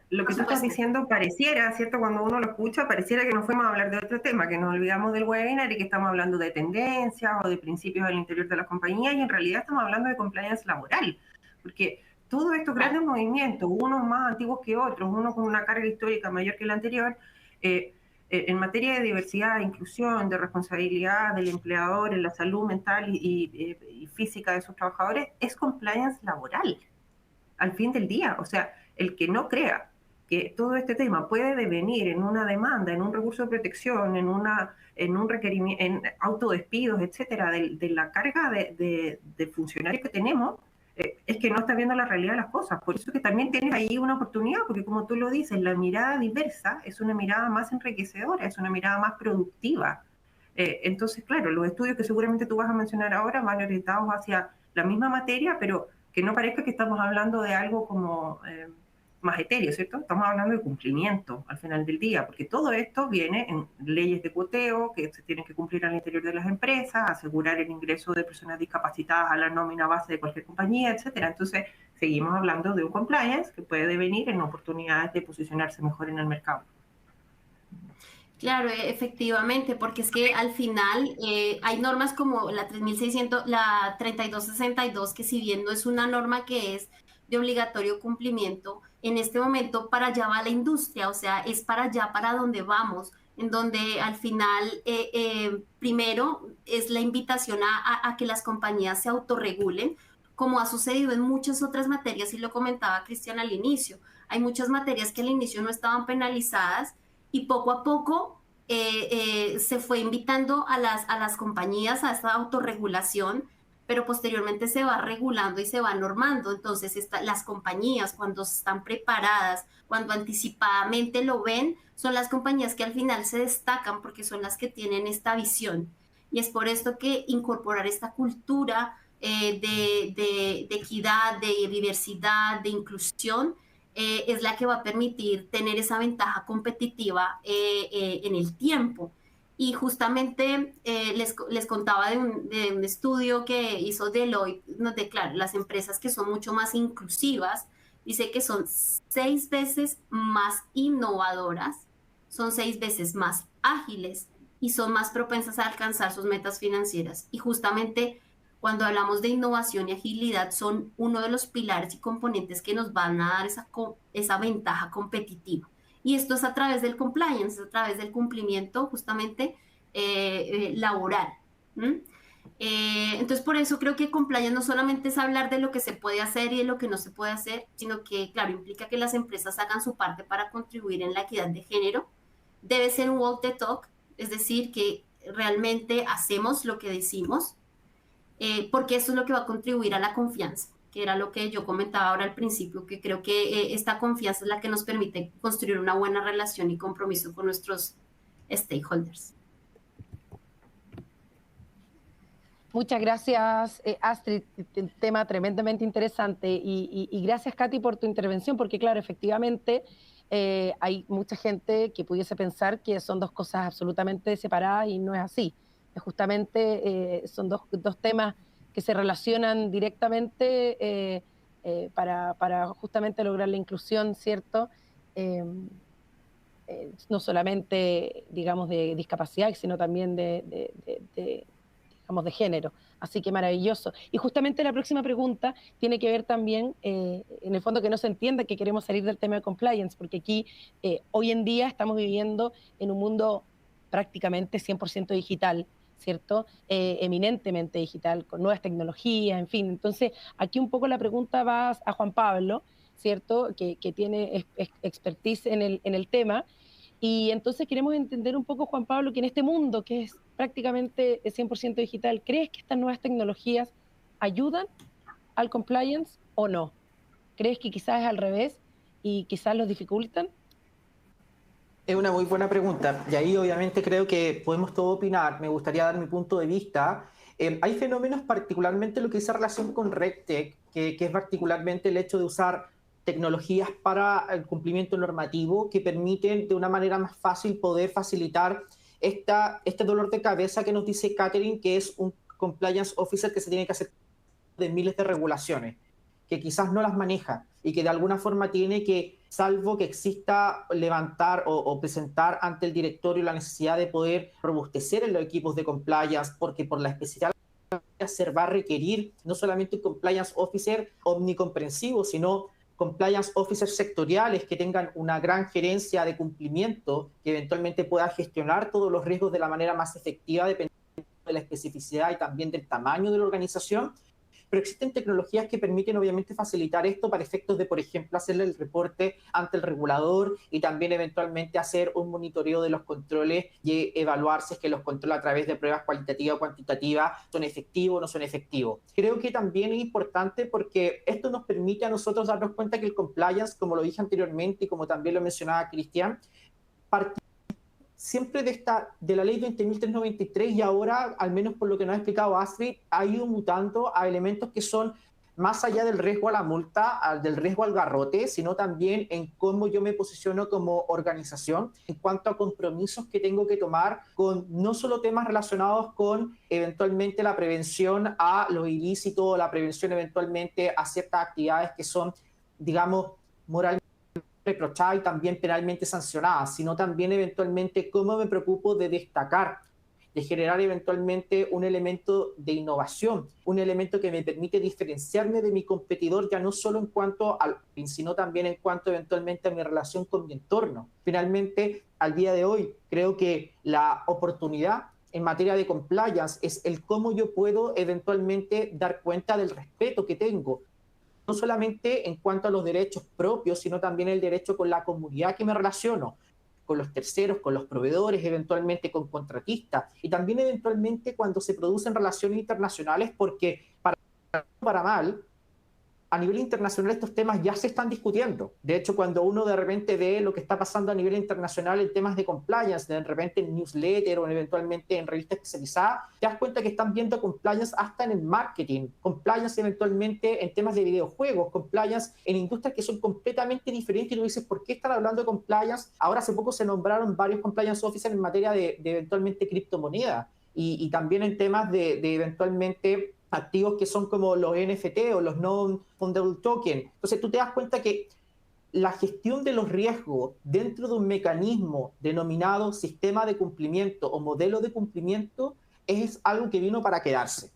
lo que tú estás diciendo pareciera, ¿cierto? Cuando uno lo escucha, pareciera que nos fuimos a hablar de otro tema, que nos olvidamos del webinar y que estamos hablando de tendencias o de principios al interior de las compañías, y en realidad estamos hablando de compliance laboral, porque todos estos grandes movimientos, unos más antiguos que otros, uno con una carga histórica mayor que el anterior, en materia de diversidad, inclusión, de responsabilidad del empleador en la salud mental y física de sus trabajadores, es compliance laboral, al fin del día. O sea, el que no crea que todo este tema puede devenir en una demanda, en un recurso de protección, en un requerimiento, en autodespidos, etcétera, de la carga de funcionarios que tenemos, es que no está viendo la realidad de las cosas. Por eso que también tienes ahí una oportunidad, porque como tú lo dices, la mirada diversa es una mirada más enriquecedora, es una mirada más productiva. Entonces, claro, los estudios que seguramente tú vas a mencionar ahora van orientados hacia la misma materia, pero que no parezca que estamos hablando de algo como más etéreo, ¿cierto? Estamos hablando de cumplimiento al final del día, porque todo esto viene en leyes de cuoteo que se tienen que cumplir al interior de las empresas, asegurar el ingreso de personas discapacitadas a la nómina base de cualquier compañía, etcétera. Entonces, seguimos hablando de un compliance que puede devenir en oportunidades de posicionarse mejor en el mercado. Claro, efectivamente, porque es que al final hay normas como la 3600, la 3262, que si bien no es una norma que es de obligatorio cumplimiento, en este momento para allá va la industria, o sea, es para allá para donde vamos, en donde al final, primero, es la invitación a que las compañías se autorregulen, como ha sucedido en muchas otras materias, y lo comentaba Cristian al inicio. Hay muchas materias que al inicio no estaban penalizadas, y poco a poco se fue invitando a las compañías a esta autorregulación, pero posteriormente se va regulando y se va normando. Entonces, las compañías, cuando están preparadas, cuando anticipadamente lo ven, son las compañías que al final se destacan, porque son las que tienen esta visión. Y es por esto que incorporar esta cultura de equidad, de diversidad, de inclusión, es la que va a permitir tener esa ventaja competitiva en el tiempo. Y justamente les contaba de un estudio que hizo Deloitte, donde, claro, las empresas que son mucho más inclusivas, dice que son 6 veces más innovadoras, son 6 veces más ágiles y son más propensas a alcanzar sus metas financieras. Y justamente cuando hablamos de innovación y agilidad, son uno de los pilares y componentes que nos van a dar esa ventaja competitiva. Y esto es a través del compliance, a través del cumplimiento justamente laboral. Entonces, por eso creo que compliance no solamente es hablar de lo que se puede hacer y de lo que no se puede hacer, sino que, claro, implica que las empresas hagan su parte para contribuir en la equidad de género. Debe ser un walk the talk, es decir, que realmente hacemos lo que decimos, porque eso es lo que va a contribuir a la confianza, que era lo que yo comentaba ahora al principio, que creo que esta confianza es la que nos permite construir una buena relación y compromiso con nuestros stakeholders. Muchas gracias, Astrid, tema tremendamente interesante y gracias, Katy, por tu intervención, porque claro, efectivamente hay mucha gente que pudiese pensar que son dos cosas absolutamente separadas y no es así. Justamente son dos temas que se relacionan directamente para justamente lograr la inclusión, ¿cierto? No solamente, digamos, de discapacidad, sino también digamos, de género. Así que maravilloso. Y justamente la próxima pregunta tiene que ver también, en el fondo, que no se entienda que queremos salir del tema de compliance, porque aquí, hoy en día, estamos viviendo en un mundo prácticamente 100% digital, ¿cierto? Eminentemente digital, con nuevas tecnologías, en fin. Entonces, aquí un poco la pregunta va a Juan Pablo, ¿cierto? Que tiene expertise en el tema. Y entonces queremos entender un poco, Juan Pablo, que en este mundo que es prácticamente 100% digital, ¿crees que estas nuevas tecnologías ayudan al compliance o no? ¿Crees que quizás es al revés y quizás los dificultan? Es una muy buena pregunta y ahí obviamente creo que podemos todo opinar. Me gustaría dar mi punto de vista. Hay fenómenos, particularmente lo que dice relación con RegTech, que es particularmente el hecho de usar tecnologías para el cumplimiento normativo que permiten de una manera más fácil poder facilitar este dolor de cabeza que nos dice Catherine, que es un compliance officer que se tiene que hacer de miles de regulaciones, que quizás no las maneja y que de alguna forma tiene que, salvo que exista levantar o presentar ante el directorio la necesidad de poder robustecer en los equipos de compliance, porque por la especialidad se va a requerir no solamente un compliance officer omnicomprensivo, sino compliance officers sectoriales que tengan una gran gerencia de cumplimiento, que eventualmente pueda gestionar todos los riesgos de la manera más efectiva, dependiendo de la especificidad y también del tamaño de la organización. Pero existen tecnologías que permiten obviamente facilitar esto para efectos de, por ejemplo, hacerle el reporte ante el regulador y también eventualmente hacer un monitoreo de los controles y evaluar si es que los controles a través de pruebas cualitativas o cuantitativas son efectivos o no son efectivos. Creo que también es importante porque esto nos permite a nosotros darnos cuenta que el compliance, como lo dije anteriormente y como también lo mencionaba Cristian, siempre de la ley 20.393 y ahora, al menos por lo que nos ha explicado Astrid, ha ido mutando a elementos que son más allá del riesgo a la multa, del riesgo al garrote, sino también en cómo yo me posiciono como organización en cuanto a compromisos que tengo que tomar con no solo temas relacionados con eventualmente la prevención a lo ilícito, la prevención eventualmente a ciertas actividades que son, digamos, moralmente reprochada y también penalmente sancionada, sino también eventualmente cómo me preocupo de destacar, de generar eventualmente un elemento de innovación, un elemento que me permite diferenciarme de mi competidor, ya no solo en cuanto al fin, sino también en cuanto eventualmente a mi relación con mi entorno. Finalmente, al día de hoy, creo que la oportunidad en materia de compliance es el cómo yo puedo eventualmente dar cuenta del respeto que tengo, no solamente en cuanto a los derechos propios, sino también el derecho con la comunidad que me relaciono, con los terceros, con los proveedores, eventualmente con contratistas, y también eventualmente cuando se producen relaciones internacionales, porque para mal, a nivel internacional estos temas ya se están discutiendo. De hecho, cuando uno de repente ve lo que está pasando a nivel internacional en temas de compliance, de repente en newsletter o eventualmente en revistas especializadas, te das cuenta que están viendo compliance hasta en el marketing, compliance eventualmente en temas de videojuegos, compliance en industrias que son completamente diferentes y tú dices, ¿por qué están hablando de compliance? Ahora hace poco se nombraron varios compliance officers en materia de eventualmente criptomonedas y también en temas de eventualmente activos que son como los NFT o los non-fungible tokens. Entonces tú te das cuenta que la gestión de los riesgos dentro de un mecanismo denominado sistema de cumplimiento o modelo de cumplimiento es algo que vino para quedarse.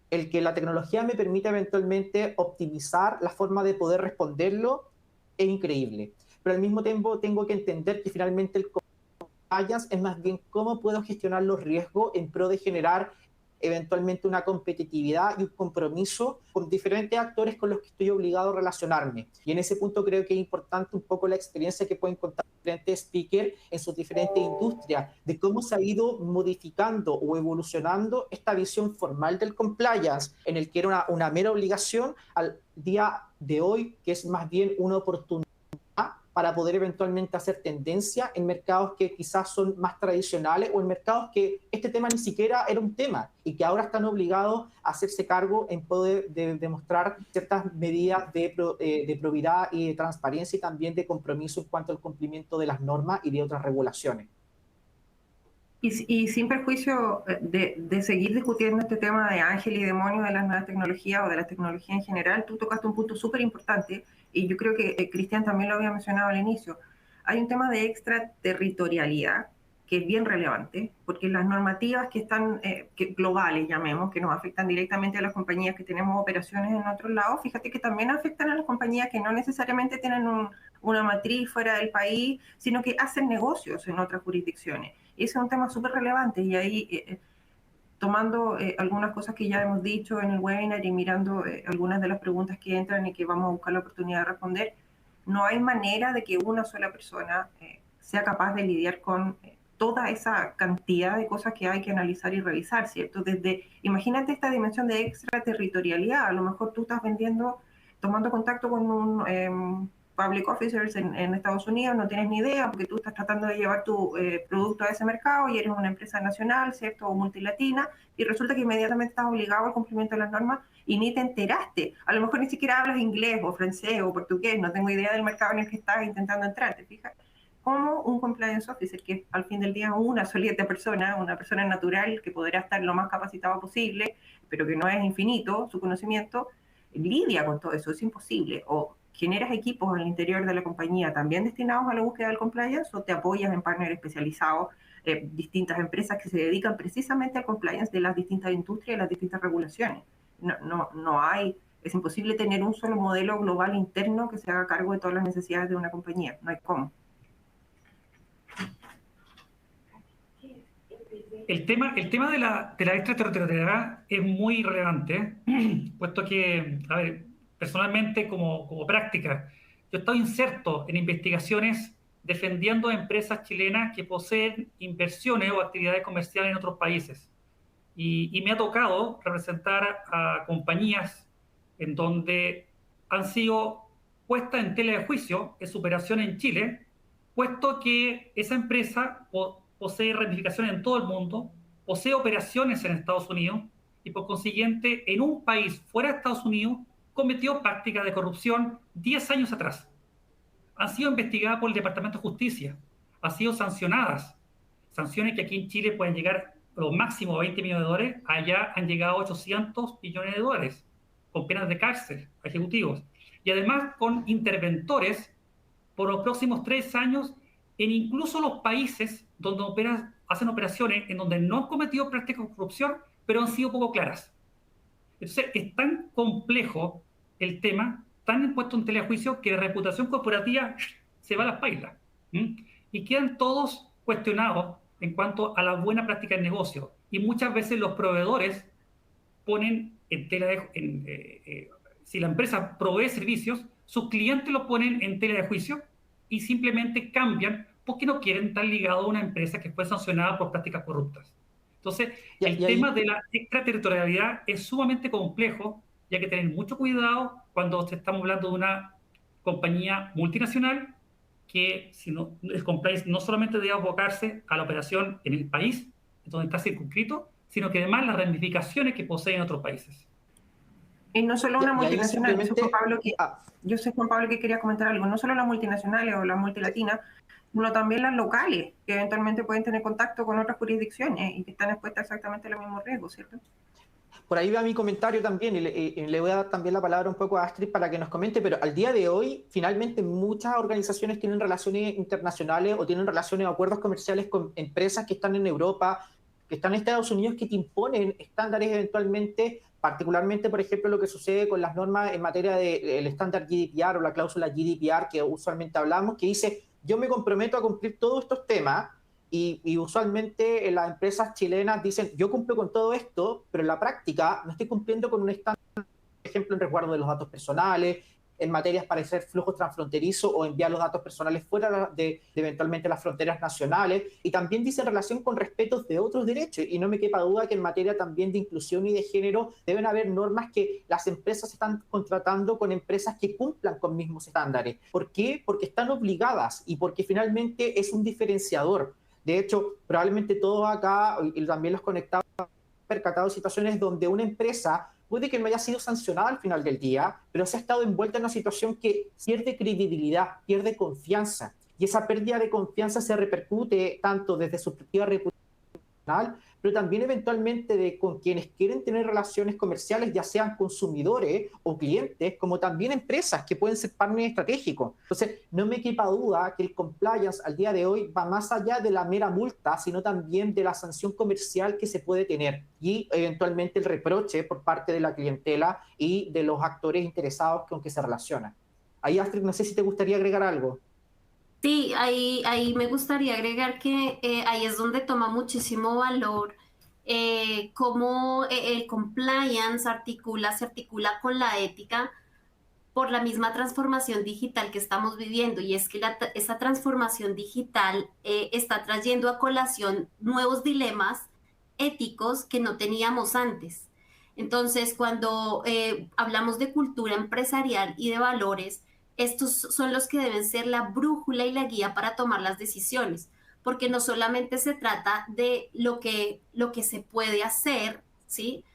El que la tecnología me permita eventualmente optimizar la forma de poder responderlo es increíble. Pero al mismo tiempo tengo que entender que finalmente el compliance es más bien cómo puedo gestionar los riesgos en pro de generar eventualmente una competitividad y un compromiso con diferentes actores con los que estoy obligado a relacionarme. Y en ese punto creo que es importante un poco la experiencia que pueden contar diferentes speakers en sus diferentes industrias, de cómo se ha ido modificando o evolucionando esta visión formal del compliance, en el que era una mera obligación, al día de hoy, que es más bien una oportunidad para poder eventualmente hacer tendencia en mercados que quizás son más tradicionales o en mercados que este tema ni siquiera era un tema y que ahora están obligados a hacerse cargo en poder demostrar ciertas medidas de probidad y de transparencia y también de compromiso en cuanto al cumplimiento de las normas y de otras regulaciones. Y sin perjuicio de seguir discutiendo este tema de ángel y demonio de las nuevas tecnologías o de la tecnología en general, tú tocaste un punto súper importante y yo creo que Cristian también lo había mencionado al inicio. Hay un tema de extraterritorialidad que es bien relevante, porque las normativas que están globales, llamemos, que nos afectan directamente a las compañías que tenemos operaciones en otros lados, fíjate que también afectan a las compañías que no necesariamente tienen una matriz fuera del país, sino que hacen negocios en otras jurisdicciones. Y ese es un tema súper relevante y ahí, tomando algunas cosas que ya hemos dicho en el webinar y mirando algunas de las preguntas que entran y que vamos a buscar la oportunidad de responder, no hay manera de que una sola persona sea capaz de lidiar con toda esa cantidad de cosas que hay que analizar y revisar, ¿cierto? Imagínate esta dimensión de extraterritorialidad, a lo mejor tú estás tomando contacto con un public officers en Estados Unidos, no tienes ni idea porque tú estás tratando de llevar tu producto a ese mercado y eres una empresa nacional, ¿cierto? O multilatina, y resulta que inmediatamente estás obligado al cumplimiento de las normas y ni te enteraste. A lo mejor ni siquiera hablas inglés o francés o portugués, no tengo idea del mercado en el que estás intentando entrar, ¿te fijas? Como un compliance officer, que al fin del día es una solita persona, una persona natural que podrá estar lo más capacitado posible, pero que no es infinito su conocimiento, lidia con todo eso, es imposible. O generas equipos al interior de la compañía también destinados a la búsqueda del compliance o te apoyas en partners especializados, distintas empresas que se dedican precisamente al compliance de las distintas industrias y las distintas regulaciones. No hay, es imposible tener un solo modelo global interno que se haga cargo de todas las necesidades de una compañía, no hay cómo. El tema de la extraterritorialidad es muy relevante, puesto que, a ver, personalmente como práctica, yo he estado inserto en investigaciones defendiendo a empresas chilenas que poseen inversiones o actividades comerciales en otros países. Y me ha tocado representar a compañías en donde han sido puestas en tela de juicio en su operación en Chile, puesto que esa empresa posee ramificaciones en todo el mundo, posee operaciones en Estados Unidos y por consiguiente en un país fuera de Estados Unidos cometió prácticas de corrupción 10 años atrás. Han sido investigadas por el Departamento de Justicia, han sido sancionadas, sanciones que aquí en Chile pueden llegar a lo máximo a 20 millones de dólares, allá han llegado a 800 millones de dólares, con penas de cárcel a ejecutivos, y además con interventores por los próximos 3 años en incluso los países donde hacen operaciones en donde no han cometido prácticas de corrupción, pero han sido poco claras. Entonces, es tan complejo el tema, tan puesto en tela de juicio, que la reputación corporativa se va a las pailas. Y quedan todos cuestionados en cuanto a la buena práctica del negocio. Y muchas veces los proveedores ponen en tela de... si la empresa provee servicios, sus clientes los ponen en tela de juicio y simplemente cambian porque no quieren estar ligados a una empresa que fue sancionada por prácticas corruptas. Entonces, el tema de la extraterritorialidad es sumamente complejo y hay que tener mucho cuidado cuando estamos hablando de una compañía multinacional que si no, el compliance no solamente debe abocarse a la operación en el país donde está circunscrito, sino que además las ramificaciones que posee en otros países. Y no solo una multinacional, yo sé, Juan Pablo, que quería comentar algo, no solo las multinacionales o las multilatinas, sino también las locales, que eventualmente pueden tener contacto con otras jurisdicciones y que están expuestas exactamente a los mismos riesgos, ¿cierto? Por ahí va mi comentario también, y le voy a dar también la palabra un poco a Astrid para que nos comente, pero al día de hoy, finalmente, muchas organizaciones tienen relaciones internacionales o tienen relaciones o acuerdos comerciales con empresas que están en Europa, que están en Estados Unidos, que te imponen estándares eventualmente, particularmente, por ejemplo, lo que sucede con las normas en materia del estándar GDPR o la cláusula GDPR que usualmente hablamos, que dice, yo me comprometo a cumplir todos estos temas, y usualmente las empresas chilenas dicen, yo cumplo con todo esto, pero en la práctica no estoy cumpliendo con un estándar, por ejemplo, en resguardo de los datos personales, en materias para hacer flujos transfronterizos o enviar los datos personales fuera de eventualmente las fronteras nacionales, y también dice en relación con respetos de otros derechos, y no me quepa duda que en materia también de inclusión y de género deben haber normas que las empresas están contratando con empresas que cumplan con mismos estándares. ¿Por qué? Porque están obligadas y porque finalmente es un diferenciador. De hecho, probablemente todos acá, y también los conectados, percatado de situaciones donde una empresa puede que no haya sido sancionada al final del día, pero se ha estado envuelta en una situación que pierde credibilidad, pierde confianza. Y esa pérdida de confianza se repercute tanto desde su perspectiva reputacional, pero también eventualmente con quienes quieren tener relaciones comerciales, ya sean consumidores o clientes, como también empresas que pueden ser partners estratégicos. Entonces, no me quepa duda que el compliance al día de hoy va más allá de la mera multa, sino también de la sanción comercial que se puede tener y eventualmente el reproche por parte de la clientela y de los actores interesados con que se relacionan. Ahí, Astrid, no sé si te gustaría agregar algo. Sí, ahí me gustaría agregar que ahí es donde toma muchísimo valor cómo el compliance se articula con la ética por la misma transformación digital que estamos viviendo. Y es que esa transformación digital está trayendo a colación nuevos dilemas éticos que no teníamos antes. Entonces, cuando hablamos de cultura empresarial y de valores, estos son los que deben ser la brújula y la guía para tomar las decisiones, porque no solamente se trata de lo que se puede hacer, ¿sí?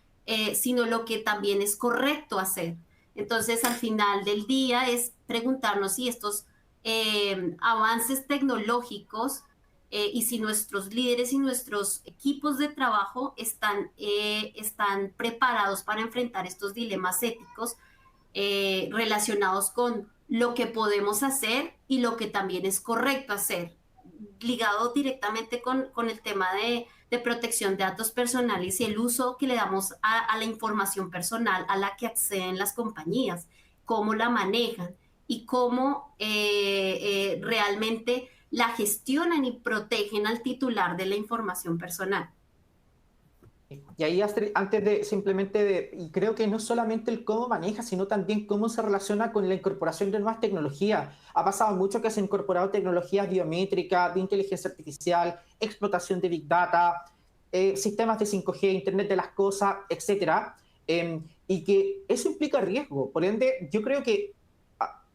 Sino lo que también es correcto hacer. Entonces, al final del día es preguntarnos si estos avances tecnológicos y si nuestros líderes y nuestros equipos de trabajo están preparados para enfrentar estos dilemas éticos relacionados con lo que podemos hacer y lo que también es correcto hacer, ligado directamente con el tema de protección de datos personales y el uso que le damos a la información personal a la que acceden las compañías, cómo la manejan y cómo realmente la gestionan y protegen al titular de la información personal. Y ahí, Astrid, antes de simplemente, y creo que no solamente el cómo maneja, sino también cómo se relaciona con la incorporación de nuevas tecnologías. Ha pasado mucho que se han incorporado tecnologías biométricas, de inteligencia artificial, explotación de Big Data, sistemas de 5G, Internet de las Cosas, etcétera, y que eso implica riesgo. Por ende, yo creo que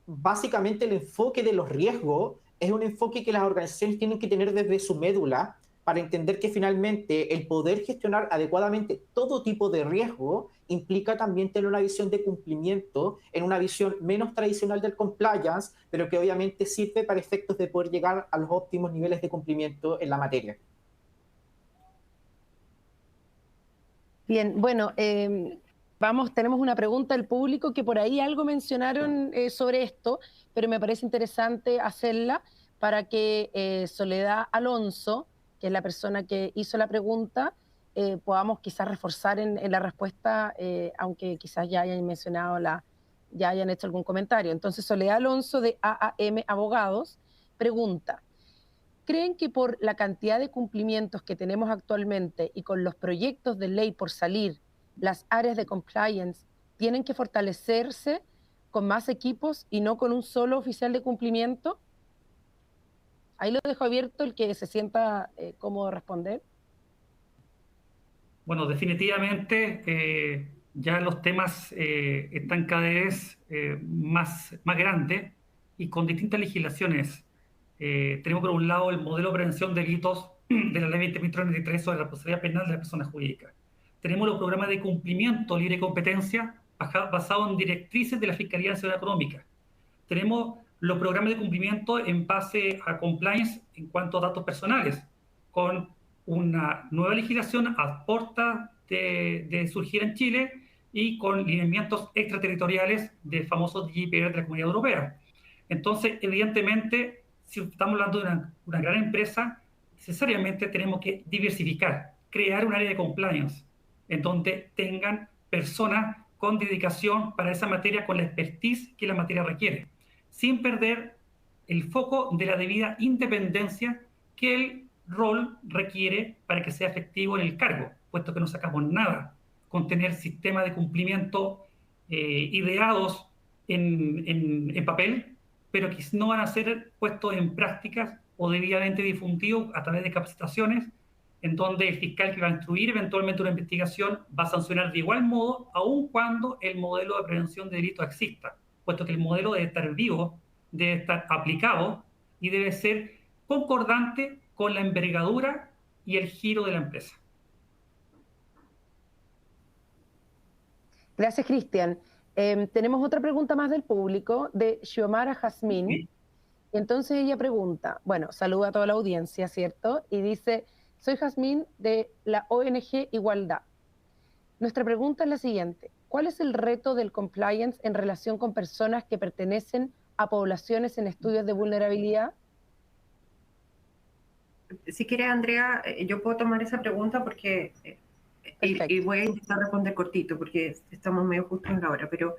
básicamente el enfoque de los riesgos es un enfoque que las organizaciones tienen que tener desde su médula, para entender que finalmente el poder gestionar adecuadamente todo tipo de riesgo implica también tener una visión de cumplimiento en una visión menos tradicional del compliance, pero que obviamente sirve para efectos de poder llegar a los óptimos niveles de cumplimiento en la materia. Bien, bueno, tenemos una pregunta del público que por ahí algo mencionaron sobre esto, pero me parece interesante hacerla para que Soledad Alonso, que es la persona que hizo la pregunta, podamos quizás reforzar en la respuesta, aunque quizás ya hayan mencionado, ya hayan hecho algún comentario. Entonces, Soledad Alonso de AAM Abogados pregunta, ¿creen que por la cantidad de cumplimientos que tenemos actualmente y con los proyectos de ley por salir, las áreas de compliance tienen que fortalecerse con más equipos y no con un solo oficial de cumplimiento? Ahí lo dejo abierto, el que se sienta cómodo responder. Bueno, definitivamente ya los temas están cada vez más grandes y con distintas legislaciones. Tenemos por un lado el modelo de prevención de delitos de la ley 20.093 sobre la responsabilidad penal de las personas jurídicas. Tenemos los programas de cumplimiento libre competencia basados en directrices de la Fiscalía Nacional Económica. Tenemos los programas de cumplimiento en base a compliance en cuanto a datos personales, con una nueva legislación a puerta de surgir en Chile y con lineamientos extraterritoriales del famoso GDPR de la Comunidad Europea. Entonces, evidentemente, si estamos hablando de una gran empresa, necesariamente tenemos que diversificar, crear un área de compliance en donde tengan personas con dedicación para esa materia, con la expertise que la materia requiere, sin perder el foco de la debida independencia que el rol requiere para que sea efectivo en el cargo, puesto que no sacamos nada con tener sistemas de cumplimiento ideados en papel, pero que no van a ser puestos en prácticas o debidamente difundidos a través de capacitaciones, en donde el fiscal que va a instruir eventualmente una investigación va a sancionar de igual modo, aun cuando el modelo de prevención de delitos exista, puesto que el modelo debe estar vivo, debe estar aplicado y debe ser concordante con la envergadura y el giro de la empresa. Gracias, Cristian. Tenemos otra pregunta más del público, de Xiomara Jazmín. Sí. Entonces ella pregunta, bueno, saluda a toda la audiencia, ¿cierto? Y dice, soy Jazmín de la ONG Igualdad. Nuestra pregunta es la siguiente, ¿cuál es el reto del compliance en relación con personas que pertenecen a poblaciones en estudios de vulnerabilidad? Si quieres, Andrea, yo puedo tomar esa pregunta porque y voy a intentar responder cortito porque estamos medio justo en la hora, pero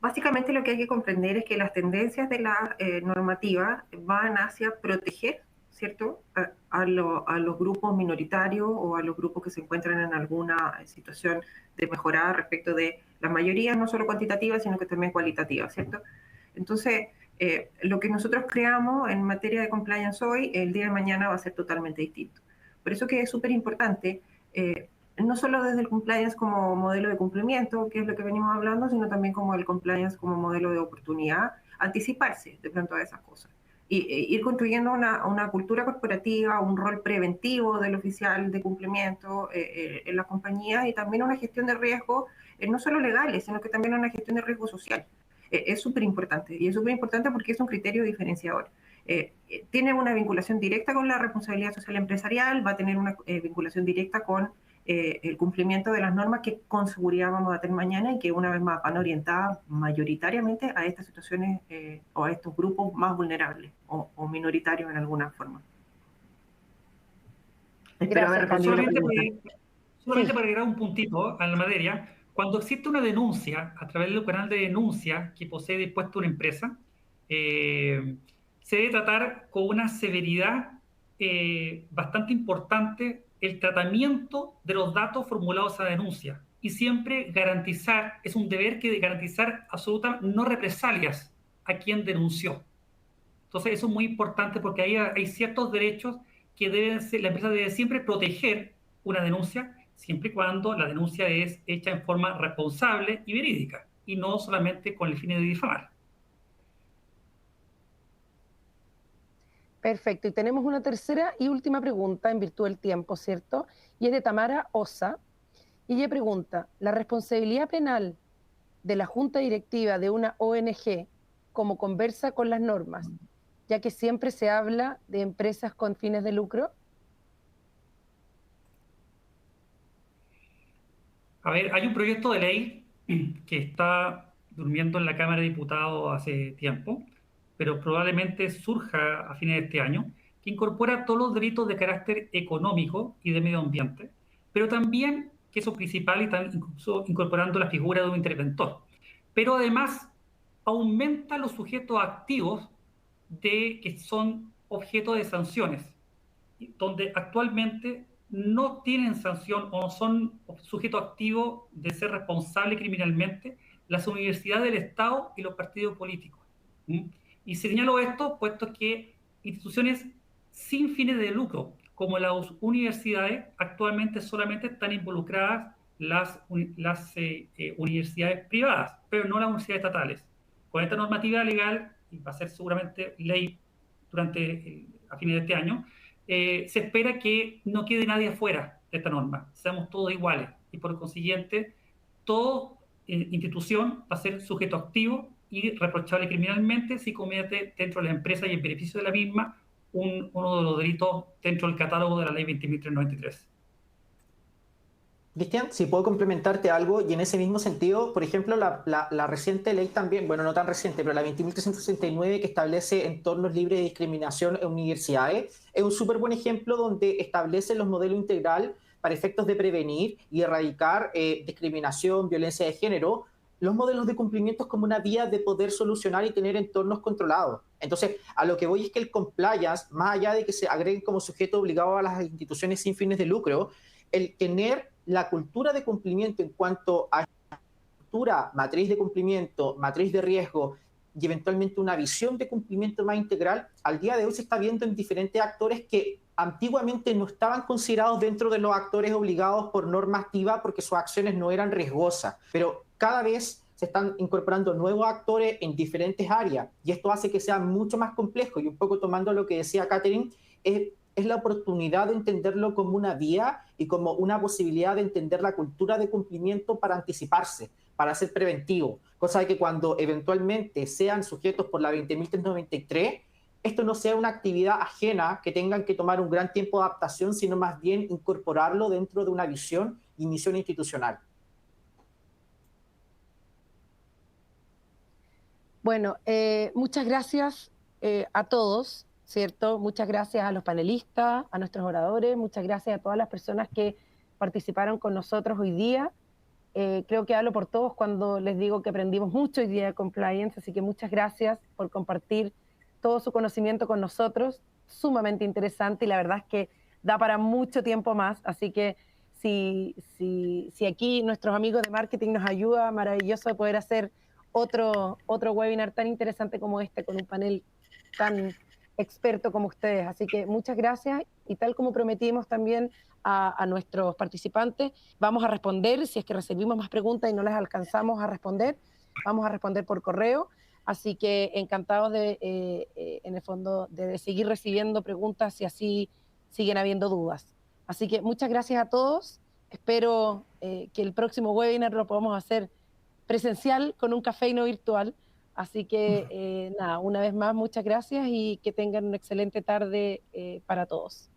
básicamente lo que hay que comprender es que las tendencias de la normativa van hacia proteger, ¿cierto?, a los grupos minoritarios o a los grupos que se encuentran en alguna situación de mejora respecto de las mayorías, no solo cuantitativas, sino que también cualitativas, ¿cierto? Entonces, lo que nosotros creamos en materia de compliance hoy, el día de mañana va a ser totalmente distinto. Por eso que es súper importante, no solo desde el compliance como modelo de cumplimiento, que es lo que venimos hablando, sino también como el compliance como modelo de oportunidad, anticiparse de pronto a esas cosas. Y ir construyendo una cultura corporativa, un rol preventivo del oficial de cumplimiento en la compañía y también una gestión de riesgo, no solo legales, sino que también una gestión de riesgo social. Es súper importante, y es súper importante porque es un criterio diferenciador. Tiene una vinculación directa con la responsabilidad social empresarial, va a tener una vinculación directa con el cumplimiento de las normas que con seguridad vamos a tener mañana y que una vez más van orientadas mayoritariamente a estas situaciones o a estos grupos más vulnerables o minoritarios en alguna forma. Espero haber respondido la pregunta. Solamente para agregar un puntito a la materia, cuando existe una denuncia a través del canal de denuncia que posee dispuesto una empresa, se debe tratar con una severidad bastante importante el tratamiento de los datos formulados a denuncia y siempre garantizar, es un deber que de garantizar absoluta no represalias a quien denunció. Entonces eso es muy importante porque ahí hay ciertos derechos que la empresa debe siempre proteger una denuncia siempre y cuando la denuncia es hecha en forma responsable y verídica y no solamente con el fin de difamar. Perfecto, y tenemos una tercera y última pregunta en virtud del tiempo, ¿cierto? Y es de Tamara Osa, y ella pregunta, ¿la responsabilidad penal de la junta directiva de una ONG como conversa con las normas, ya que siempre se habla de empresas con fines de lucro? A ver, hay un proyecto de ley que está durmiendo en la Cámara de Diputados hace tiempo, pero probablemente surja a fines de este año, que incorpora todos los delitos de carácter económico y de medio ambiente, pero también, que eso principal, y también incluso incorporando la figura de un interventor. Pero además aumenta los sujetos activos que son objeto de sanciones, donde actualmente no tienen sanción o no son sujeto activo de ser responsable criminalmente las universidades del Estado y los partidos políticos. Y señalo esto puesto que instituciones sin fines de lucro, como las universidades, actualmente solamente están involucradas las universidades privadas, pero no las universidades estatales. Con esta normativa legal, y va a ser seguramente ley a fines de este año, se espera que no quede nadie afuera de esta norma, seamos todos iguales y por consiguiente toda institución va a ser sujeto activo y reprochable criminalmente si comete dentro de la empresa y en beneficio de la misma uno de los delitos dentro del catálogo de la ley 20.393. Cristian, si puedo complementarte algo, y en ese mismo sentido, por ejemplo, la reciente ley también, bueno, no tan reciente, pero la 20.369 que establece entornos libres de discriminación en universidades, es un súper buen ejemplo donde establece los modelos integral para efectos de prevenir y erradicar discriminación, violencia de género, los modelos de cumplimiento como una vía de poder solucionar y tener entornos controlados. Entonces, a lo que voy es que el compliance, más allá de que se agreguen como sujeto obligado a las instituciones sin fines de lucro, el tener la cultura de cumplimiento en cuanto a cultura, matriz de cumplimiento, matriz de riesgo y eventualmente una visión de cumplimiento más integral, al día de hoy se está viendo en diferentes actores que antiguamente no estaban considerados dentro de los actores obligados por norma activa porque sus acciones no eran riesgosas, pero cada vez se están incorporando nuevos actores en diferentes áreas y esto hace que sea mucho más complejo y un poco tomando lo que decía Catherine, es la oportunidad de entenderlo como una vía y como una posibilidad de entender la cultura de cumplimiento para anticiparse, para ser preventivo, cosa de que cuando eventualmente sean sujetos por la 20.393, esto no sea una actividad ajena que tengan que tomar un gran tiempo de adaptación, sino más bien incorporarlo dentro de una visión y misión institucional. Bueno, muchas gracias a todos, ¿cierto? Muchas gracias a los panelistas, a nuestros oradores, muchas gracias a todas las personas que participaron con nosotros hoy día. Creo que hablo por todos cuando les digo que aprendimos mucho hoy día de compliance, así que muchas gracias por compartir todo su conocimiento con nosotros, sumamente interesante y la verdad es que da para mucho tiempo más, así que si aquí nuestros amigos de marketing nos ayudan, maravilloso de poder hacer otro webinar tan interesante como este, con un panel tan experto como ustedes. Así que muchas gracias y tal como prometimos también a nuestros participantes, vamos a responder, si es que recibimos más preguntas y no las alcanzamos a responder, vamos a responder por correo. Así que encantados de, en el fondo, de seguir recibiendo preguntas si así siguen habiendo dudas. Así que muchas gracias a todos. Espero que el próximo webinar lo podamos hacer presencial con un café y no virtual. Así que nada, una vez más, muchas gracias y que tengan una excelente tarde para todos.